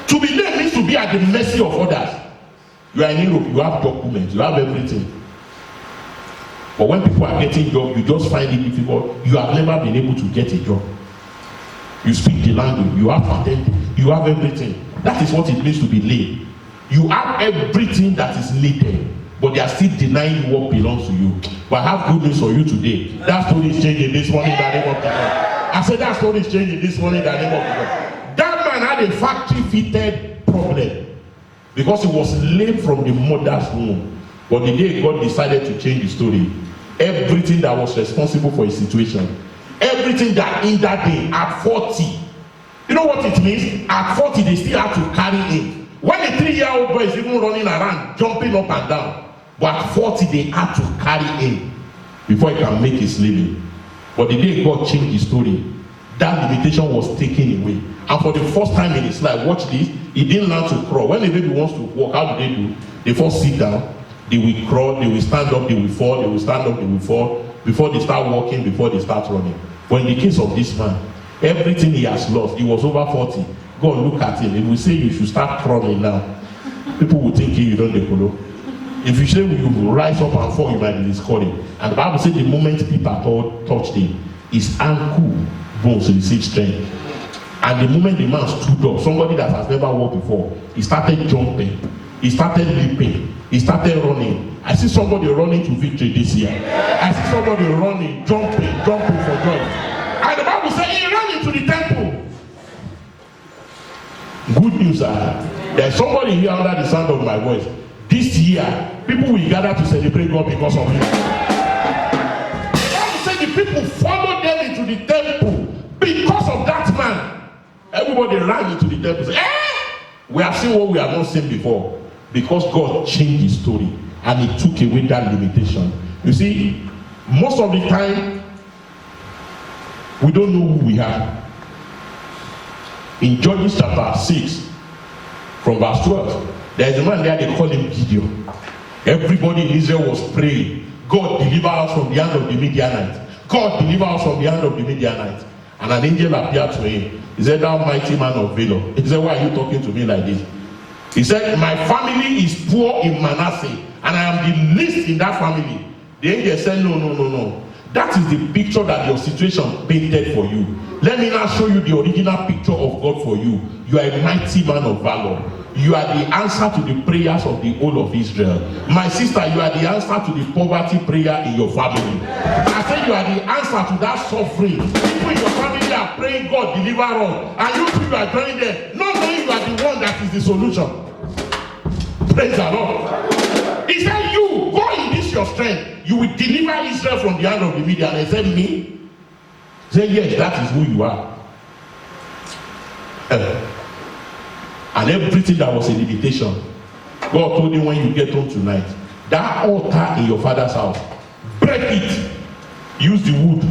To be lame means to be at the mercy of others. You are in Europe, you have documents, you have everything. But when people are getting job, you just find it difficult. You have never been able to get a job. You speak the language, you have patent, you have everything. That is what it means to be lame. You have everything that is needed, but they are still denying what belongs to you. But I have good news for you today. That story is changing this morning in the name of Jesus. I said that story is changing this morning in the name of Jesus. That man had a factory-fitted problem because he was lame from the mother's womb. But the day God decided to change the story, everything that was responsible for his situation, everything that hindered him at 40, you know what it means? At 40, they still have to carry him. When a 3-year-old boy is even running around, jumping up and down, but at 40, they had to carry him before he can make his living. But the day God changed his story, that limitation was taken away. And for the first time in his life, watch this, he didn't learn to crawl. When a baby wants to walk, how do they do? They first sit down, they will crawl, they will stand up, they will fall, they will stand up, they will fall, before they start walking, before they start running. But in the case of this man, everything he has lost, he was over 40. God look at him, he will say you should start crawling now. People will think you don't decolo. If you say you will rise up and fall, you might be discouraged. And the Bible said the moment Peter touched him, his ankle bones received strength. And the moment the man stood up, somebody that has never walked before, he started jumping, he started leaping, he started running. I see somebody running to victory this year. I see somebody running, jumping for joy. And the Bible said he ran into the temple. Good news, there's somebody here under the sound of my voice. This year, people will gather to celebrate God because of you. The Bible said the people followed them into the temple because of that man. Everybody ran into the temple and said, we have seen what we have not seen before. Because God changed his story and he took away that limitation. You see, most of the time, we don't know who we are. In Judges chapter 6, from verse 12, there is a man there, they call him Gideon. Everybody in Israel was praying, God deliver us from the hand of the Midianites. God deliver us from the hand of the Midianites. And an angel appeared to him. He said, thou mighty man of valor. He said, why are you talking to me like this? He said, my family is poor in Manasseh, and I am the least in that family. The angel said, no. That is the picture that your situation painted for you. Let me now show you the original picture of God for you. You are a mighty man of valor. You are the answer to the prayers of the whole of Israel. My sister, you are the answer to the poverty prayer in your family. I said you are the answer to that suffering. People in your family are praying, God deliver us, and you people are joining them, not knowing you are the one that is the solution. Praise the Lord. He said, you go in this your strength, you will deliver Israel from the hand of the Midian. He said, me? He said, yes, that is who you are. And everything that was a limitation, God told him, when you get home tonight, that altar in your father's house, break it, use the wood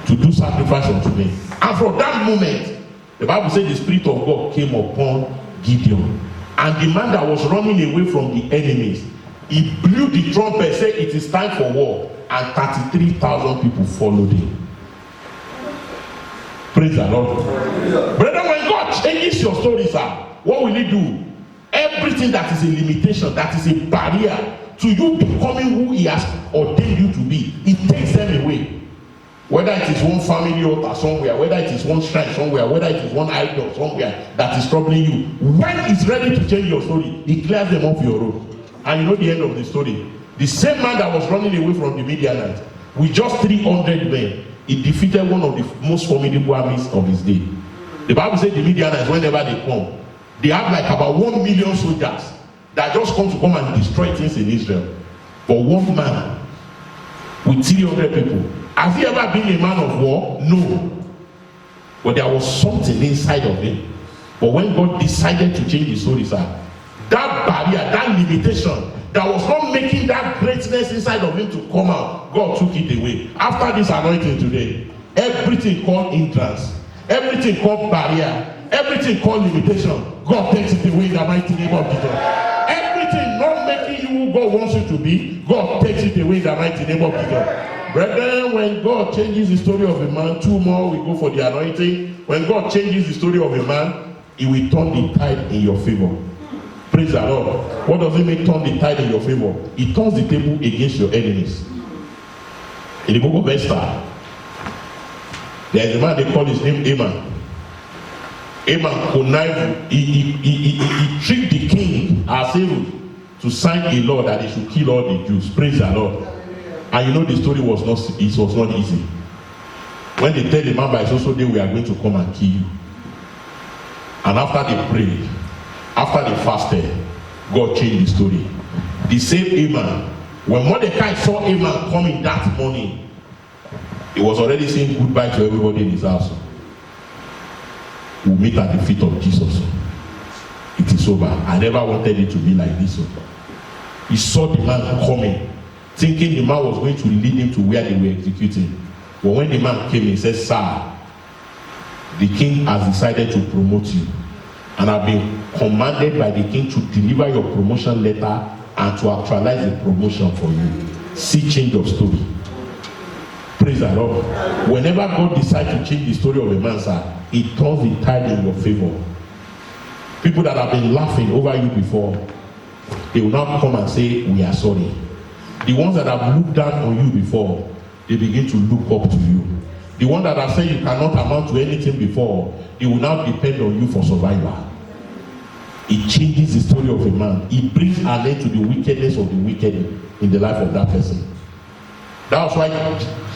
to do sacrifice unto me. And from that moment, the Bible said the Spirit of God came upon Gideon. And the man that was running away from the enemies, he blew the trumpet, said it is time for war, and 33,000 people followed him. Praise the Lord. Brother, when God changes your story, sir, what will he do? Everything that is a limitation, that is a barrier to you becoming who he has ordained you to be, he takes them away. Whether it is one family altar somewhere, whether it is one shrine somewhere, whether it is one idol somewhere that is troubling you, when he's ready to change your story, he clears them off your road. And you know the end of the story. The same man that was running away from the Midianites, with just 300 men, he defeated one of the most formidable armies of his day. The Bible says the Midianites, whenever they come, they have like about 1 million soldiers that just come and destroy things in Israel. But one man with 300 people, has he ever been a man of war? No. But there was something inside of him. But when God decided to change his story, sir, that barrier, that limitation that was not making that greatness inside of him to come out, God took it away. After this anointing today, everything called hindrance, everything called barrier, everything called limitation, God takes it away in the mighty name of Jesus. Everything not making you who God wants you to be, God takes it away in the mighty name of Jesus. Brethren, when God changes the story of a man, 2 more, we go for the anointing. When God changes the story of a man, he will turn the tide in your favor. Praise the Lord. What does it mean, turn the tide in your favor? He turns the table against your enemies. In the book of Esther, there is a man, they call his name Haman. Haman connived, he tricked the king, Ahasuerus, to sign a law that they should kill all the Jews. Praise the Lord. And you know the story was not easy. When they tell the man by so day we are going to come and kill you. And after they prayed, after they fasted, God changed the story. The same Haman, when Mordecai saw Haman coming that morning, he was already saying goodbye to everybody in his house. We'll meet at the feet of Jesus. It is over. I never wanted it to be like this. He saw the man coming, thinking the man was going to lead him to where they were executing. But when the man came, he said, sir, the king has decided to promote you. And I've been commanded by the king to deliver your promotion letter and to actualize the promotion for you. See change of story. Praise the Lord. Whenever God decides to change the story of a man, sir, he turns the tide in your favor. People that have been laughing over you before, they will now come and say, we are sorry. The ones that have looked down on you before, they begin to look up to you. The ones that have said you cannot amount to anything before, they will now depend on you for survival. It changes the story of a man. It brings an end to the wickedness of the wicked in the life of that person. That's why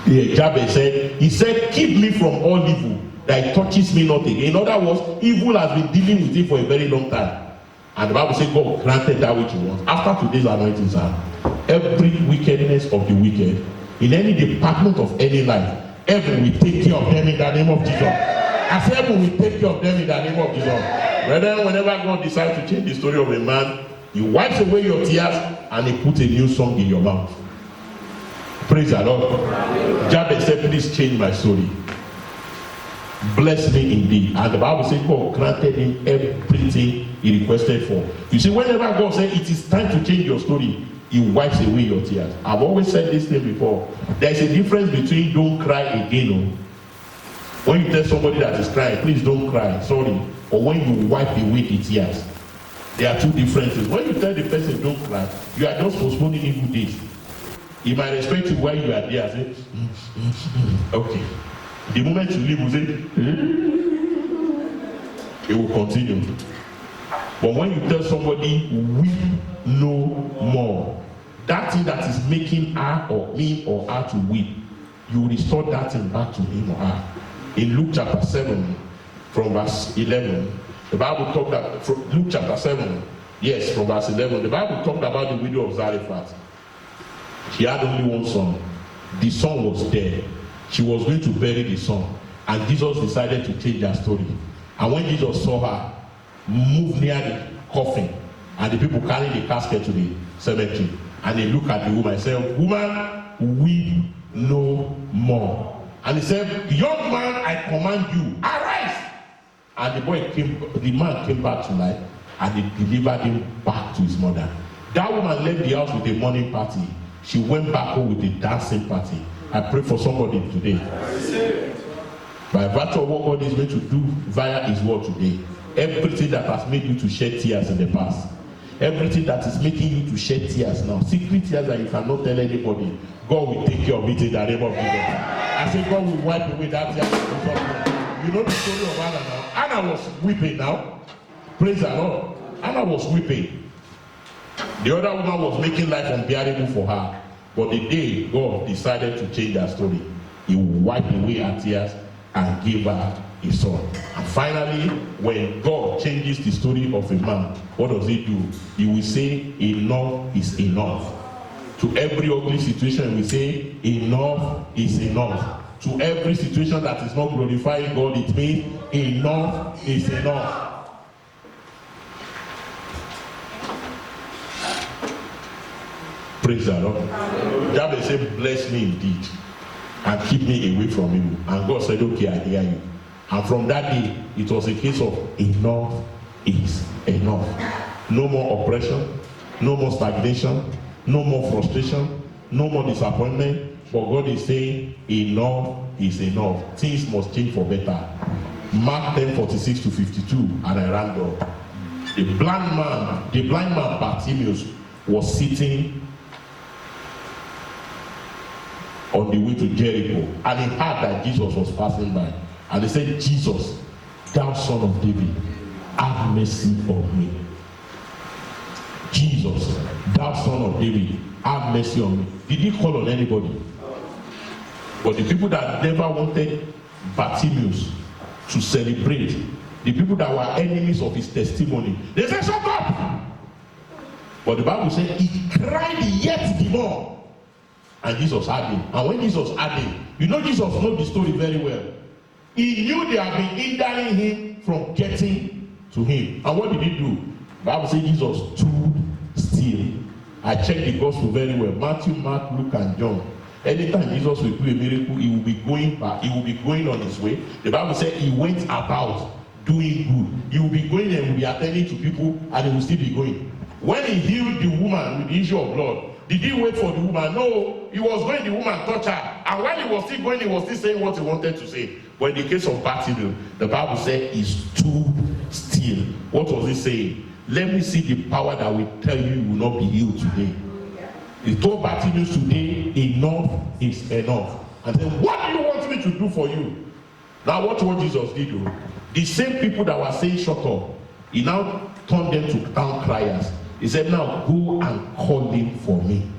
Jabez said, he said, keep me from all evil that it touches me not again. In other words, evil has been dealing with him for a very long time. And the Bible says God granted that which he wants. After today's anointing, sir, every wickedness of the wicked, in any department of any life, heaven will take care of them in the name of Jesus. As heaven will take care of them in the name of Jesus. Brethren, whenever God decides to change the story of a man, he wipes away your tears and he puts a new song in your mouth. Praise the Lord. Jabez said, please change my story. Bless me indeed. And the Bible says God granted him everything he requested for. You see, whenever God says it is time to change your story, he wipes away your tears. I've always said this thing before. There's a difference between don't cry again. When you tell somebody that is crying, please don't cry, sorry. Or when you wipe away the tears. There are two differences. When you tell the person don't cry, you are just postponing evil days. He might respect you while you are there and say, okay. The moment you leave, you say, it will continue. But when you tell somebody, weep no more, that thing that is making her or him or her to weep, you restore that thing back to him or her. In Luke chapter 7, from verse 11, the Bible talked about, Luke chapter 7, yes, from verse 11, the Bible talked about the widow of Zarephath. She had only one son. The son was dead. She was going to bury the son. And Jesus decided to change her story. And when Jesus saw her move near the coffin, and the people carrying the casket to the cemetery, and they look at the woman and said, woman, weep no more. And he said, young man, I command you, arise. And the man came back to life, and they delivered him back to his mother. That woman left the house with a mourning party. She went back home with a dancing party. I pray for somebody today. By virtue of what God is going to do via his word today, everything that has made you to shed tears in the past, everything that is making you to shed tears now, secret tears that you cannot tell anybody, God will take care of it in the name of Jesus. I say God will wipe away that tears. You know the story of Anna now. Anna was weeping now. Praise the Lord. Anna was weeping. The other woman was making life unbearable for her. But the day God decided to change her story, he wiped away her tears and gave her a son. And finally, when God changes the story of a man, what does he do? He will say, enough is enough. To every ugly situation, we say, enough is enough. To every situation that is not glorifying God, it means enough is enough. Praise the Lord. Jabez said, bless me indeed and keep me away from evil. And God said, okay, I hear you. And from that day, it was a case of enough is enough. No more oppression, no more stagnation, no more frustration, no more disappointment. But God is saying, enough is enough. Things must change for better. Mark 10:46-52, and I ran up. The blind man Bartimaeus was sitting on the way to Jericho, and he heard that Jesus was passing by, and he said, Jesus, thou son of David, have mercy on me. Jesus, thou son of David, have mercy on me. Did he call on anybody? But the people that never wanted Bartimaeus to celebrate, the people that were enemies of his testimony, they said, shut up! But the Bible said he cried yet the more. And Jesus had him. And when Jesus had him, you know Jesus knows the story very well. He knew they had been hindering him from getting to him. And what did he do? The Bible says Jesus stood still. I checked the gospel very well. Matthew, Mark, Luke, and John. Anytime Jesus will do a miracle, he will be going back. He will be going on his way. The Bible said he went about doing good. He will be going and will be attending to people, and he will still be going. When he healed the woman with the issue of blood, did he wait for the woman? No, he was going, the woman touched her. And while he was still going, he was still saying what he wanted to say. But in the case of Bartimaeus, the Bible said he stood still. What was he saying? Let me see the power that will tell you you will not be healed today. He told Bartimaeus today, enough is enough. And said, what do you want me to do for you? Now watch what Jesus did. The same people that were saying shut up, he now turned them to town criers. He said, now go and call him for me.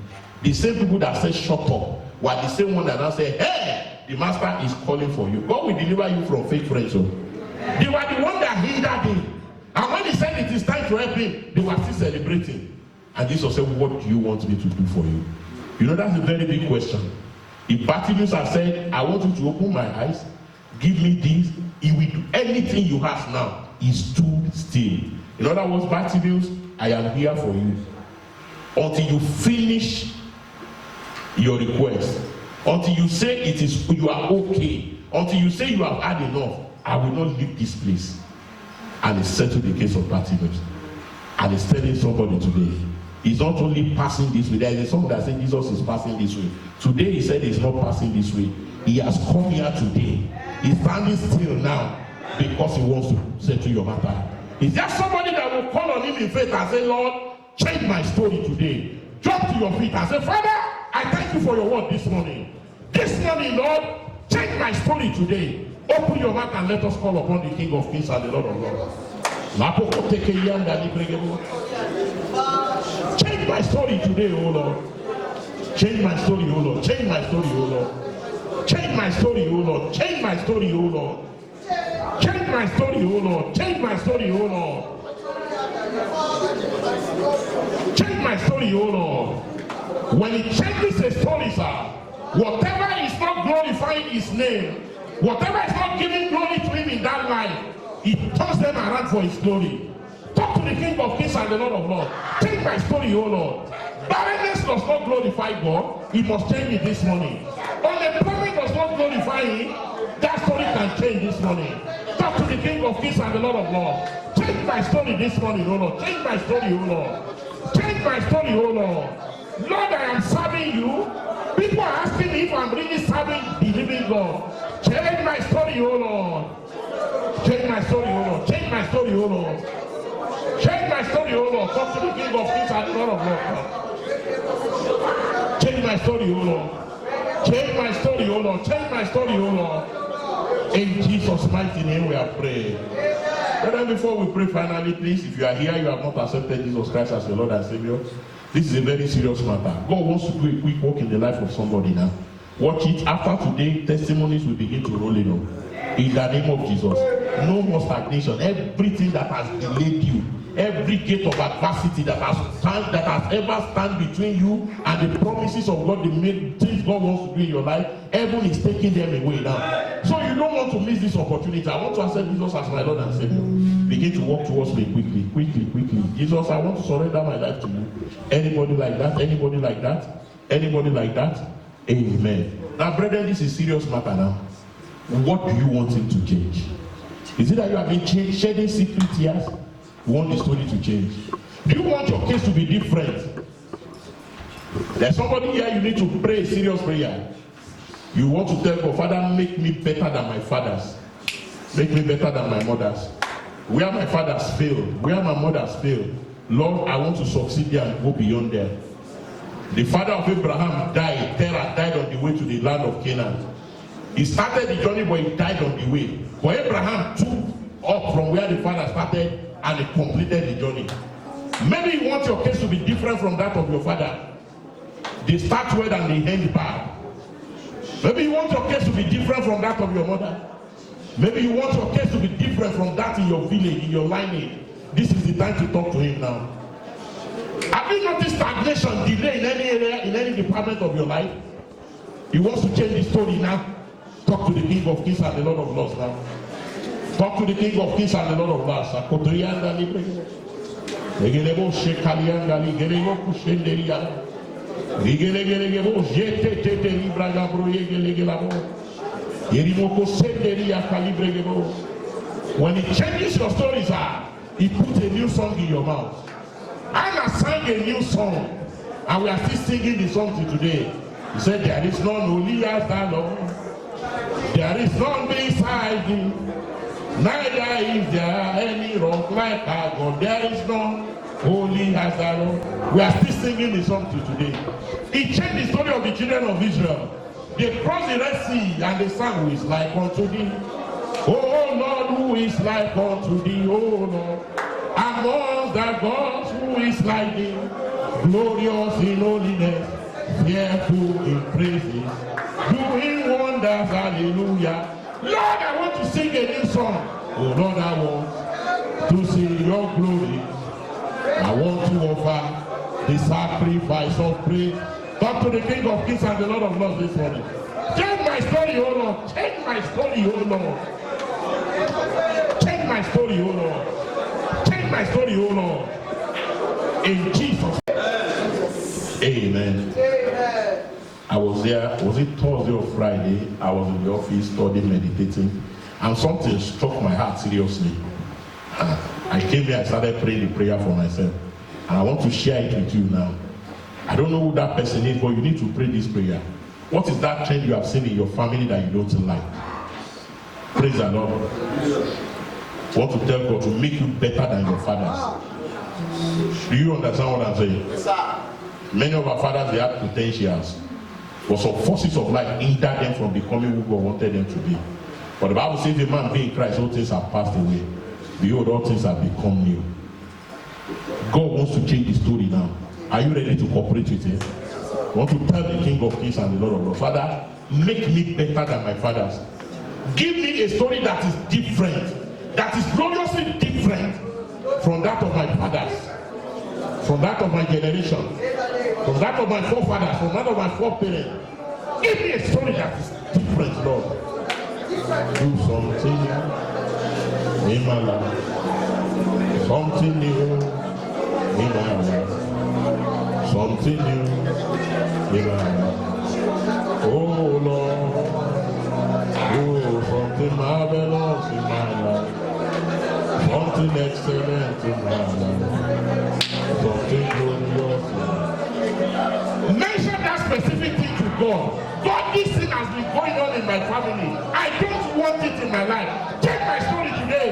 The same people that said shut up were the same one that now said, hey, the master is calling for you. God will deliver you from fake friends. So they were the one that hindered him. And when he said it is time to help him, they were still celebrating. And Jesus said, what do you want me to do for you? You know, that's a very big question. If Bartimaeus had said, I want you to open my eyes, give me this, he will do anything you ask now. He stood still. In other words, Bartimaeus, I am here for you. Until you finish your request, until you say it is, you are okay, until you say you have had enough, I will not leave this place. And he settled the case of Bartimaeus. And he's telling somebody today, he's not only passing this way. There is a song that says Jesus is passing this way. Today he said he's not passing this way. He has come here today. He's standing still now because he wants to settle your matter. Is there somebody that will call on him in faith and say, Lord, change my story today? Jump to your feet and say, Father, I thank you for your word this morning. This morning, Lord, change my story today. Open your mouth and let us call upon the King of Kings and the Lord of Lords. Change my story today, oh Lord. Change my story, oh Lord. Change my story, oh Lord. Change my story, oh Lord. Change my story, oh Lord. Change my story, oh Lord. Change my story, oh Lord. Change my story, oh Lord. When he changes a story, sir, whatever is not glorifying his name, whatever is not giving glory to him in that life, he turns them around for his glory. Talk to the King of Kings and the Lord of Lords. Change my story, oh Lord. Barrenness does not glorify God. He must change it this morning. Unemployment does not glorify him. That story can change this morning. Talk to the King of Kings and the Lord of Lords. Change my story this morning, oh Lord. Change my story, oh Lord. Change my story, oh Lord. Lord, I am serving you. People are asking me if I'm really serving the living God. Change my story, oh Lord. Change my story, oh Lord. Change my story, oh Lord. Change my story, oh Lord. Talk to the King of Kings and the Lord of Lords. Change my story, oh Lord. Change my story, oh Lord. Change my story, oh Lord. In Jesus' mighty name we are praying. But then before we pray finally, please, if you are here, you have not accepted Jesus Christ as your Lord and Savior, this is a very serious matter. God wants to do a quick work in the life of somebody now. Watch it. After today, testimonies will begin to roll in. In the name of Jesus. No more stagnation. Everything that has delayed you, every gate of adversity that has ever stand between you and the promises of God, the things God wants to do in your life, heaven is taking them away now. So you don't want to miss this opportunity. I want to accept Jesus as my Lord and Savior. Begin to walk towards me quickly. Jesus, I want to surrender my life to you. Anybody like that? Anybody like that? Anybody like that? Amen. Now, brethren, this is a serious matter now. What do you want him to change? Is it that you have been shedding secret tears? You want the story to change? Do you want your case to be different? There's somebody here, you need to pray a serious prayer. You want to tell God, Father, make me better than my fathers. Make me better than my mothers. Where my fathers failed, where my mothers failed, Lord, I want to succeed there and go beyond there. The father of Abraham died. Terah died on the way to the land of Canaan. He started the journey, but he died on the way. But Abraham took up from where the father started and he completed the journey. Maybe you want your case to be different from that of your father. They start well and they end bad. Maybe you want your case to be different from that of your mother. Maybe you want your case to be different from that in your village, in your lineage. This is the time to talk to him now. Have you noticed stagnation, delay in any area, in any department of your life? He wants to change the story now. Talk to the King of Kings and the Lord of Lords now. Talk to the King of Kings and the Lord of Lords. When he changes your stories, he puts a new song in your mouth. Anna sang a new song, and we are still singing the song till today. He said, there is none holy as the Lord. There is none beside thee. Neither is there any rock like our God. There is none holy as the Lord. We are still singing the song till today. He changed the story of the children of Israel. They crossed the Red Sea and they sang, who is like unto thee? Oh Lord, who is like unto thee? Oh Lord, among the gods, who is like thee? Glorious in holiness, fearful in praises, doing wonders wonders, hallelujah. Lord, I want to sing a new song. Oh Lord, I want to see your glory. I want to offer the sacrifice of praise. Come to the King of Kings and the Lord of Lords this morning. Change my story, oh Lord. Change my story, oh Lord. Change my story, oh Lord. Change my story, oh Lord. In Jesus' name. Amen. Amen. I was there, was it Thursday or Friday? I was in the office studying, meditating, and something struck my heart seriously. I came here, I started praying the prayer for myself, and I want to share it with you now. I don't know who that person is, but you need to pray this prayer. What is that trend you have seen in your family that you don't like? Praise the Lord. I want to tell God to make you better than your fathers. Do you understand what I'm saying? Yes, sir. Many of our fathers, they had potentials, but some forces of life hindered them from becoming who God wanted them to be. But the Bible says, "A man being in Christ, all things have passed away. Behold, all things have become new." God wants to change the story now. Are you ready to cooperate with him? I want to tell the King of Kings and the Lord of Lords, Father, make me better than my fathers. Give me a story that is different, that is gloriously different from that of my fathers, from that of my generation, from that of my forefathers, from that of my foreparents. Give me a story that is different, Lord. Do something in my life, something new in my life, something new in my life. Oh Lord, oh, something marvelous in my life, something excellent in my life, something glorious in my life. Mention that specific thing to God. God, this thing has been going on in my family. I don't want it in my life. Check my story today.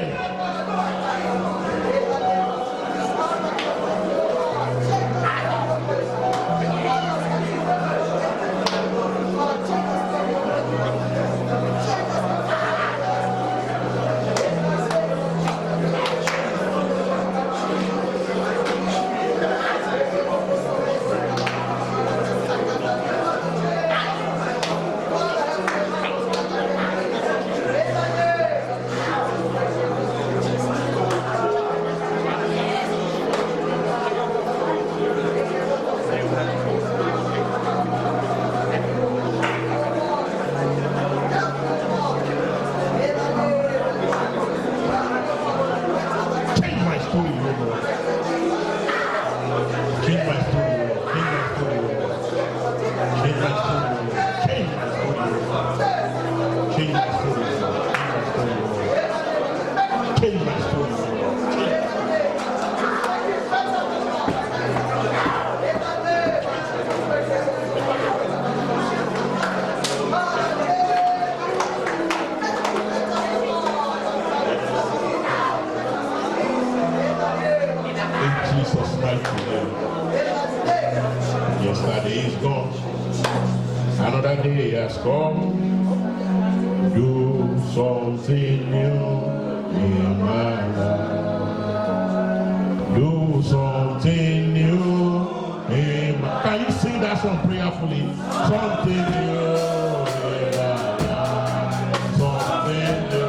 Yesterday is gone, another day has come. Do something new in my life. Do something new in my life. Can you sing that song prayerfully? Something new in my life. Something new.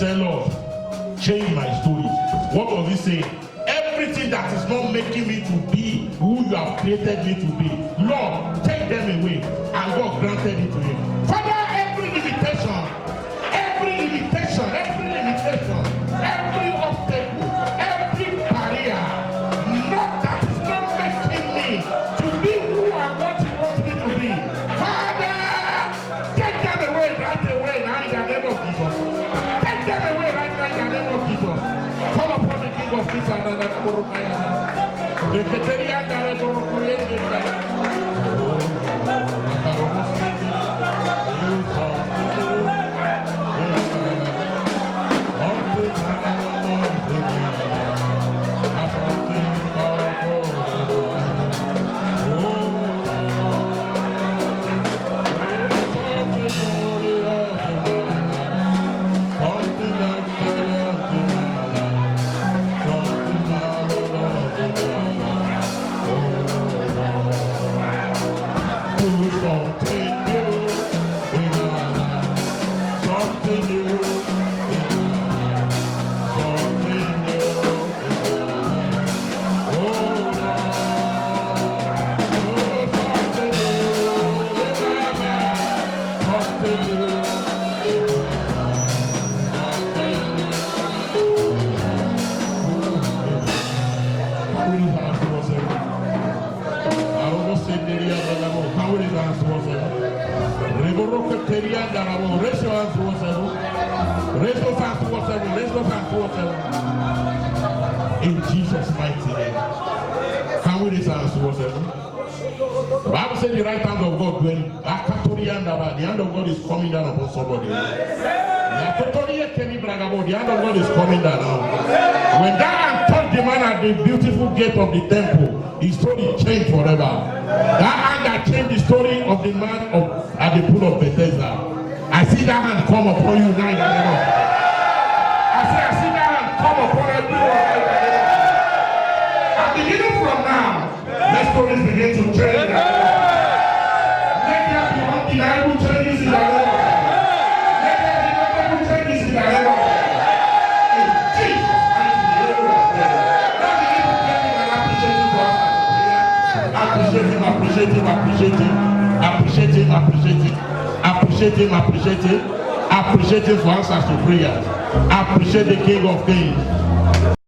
said, Lord, change my story. What was he saying? Everything that is not making me to be who you have created me to be, Lord, take them away. And God granted it to him. Father, every limitation, every obstacle, every barrier, not that is not making me to be who and what you want me to be. Father, take them away right away now in the name of Jesus. Take them away right now in the name of Jesus. Call upon the King of Kings and the Kurukaya. The Keteria and the in Jesus' mighty name. Can we raise our hands towards heaven? The Bible says the right hand of God when the hand of God is coming down upon somebody. The hand of God is coming down now. When that hand touched the man at the beautiful gate of the temple, his story changed forever. That hand that changed the story of the man at the pool of Bethesda. I see that hand come upon you now in the name of Jesus. I see that hand come upon everyone. And beginning from now, let stories begin to change. Let there be undeniable changes in the Lord. Let there be notable changes in the Lord. In Jesus' mighty name, we are praying. Let me give him and appreciate him for us. Appreciate him for answers to prayers. Appreciate the King of Kings.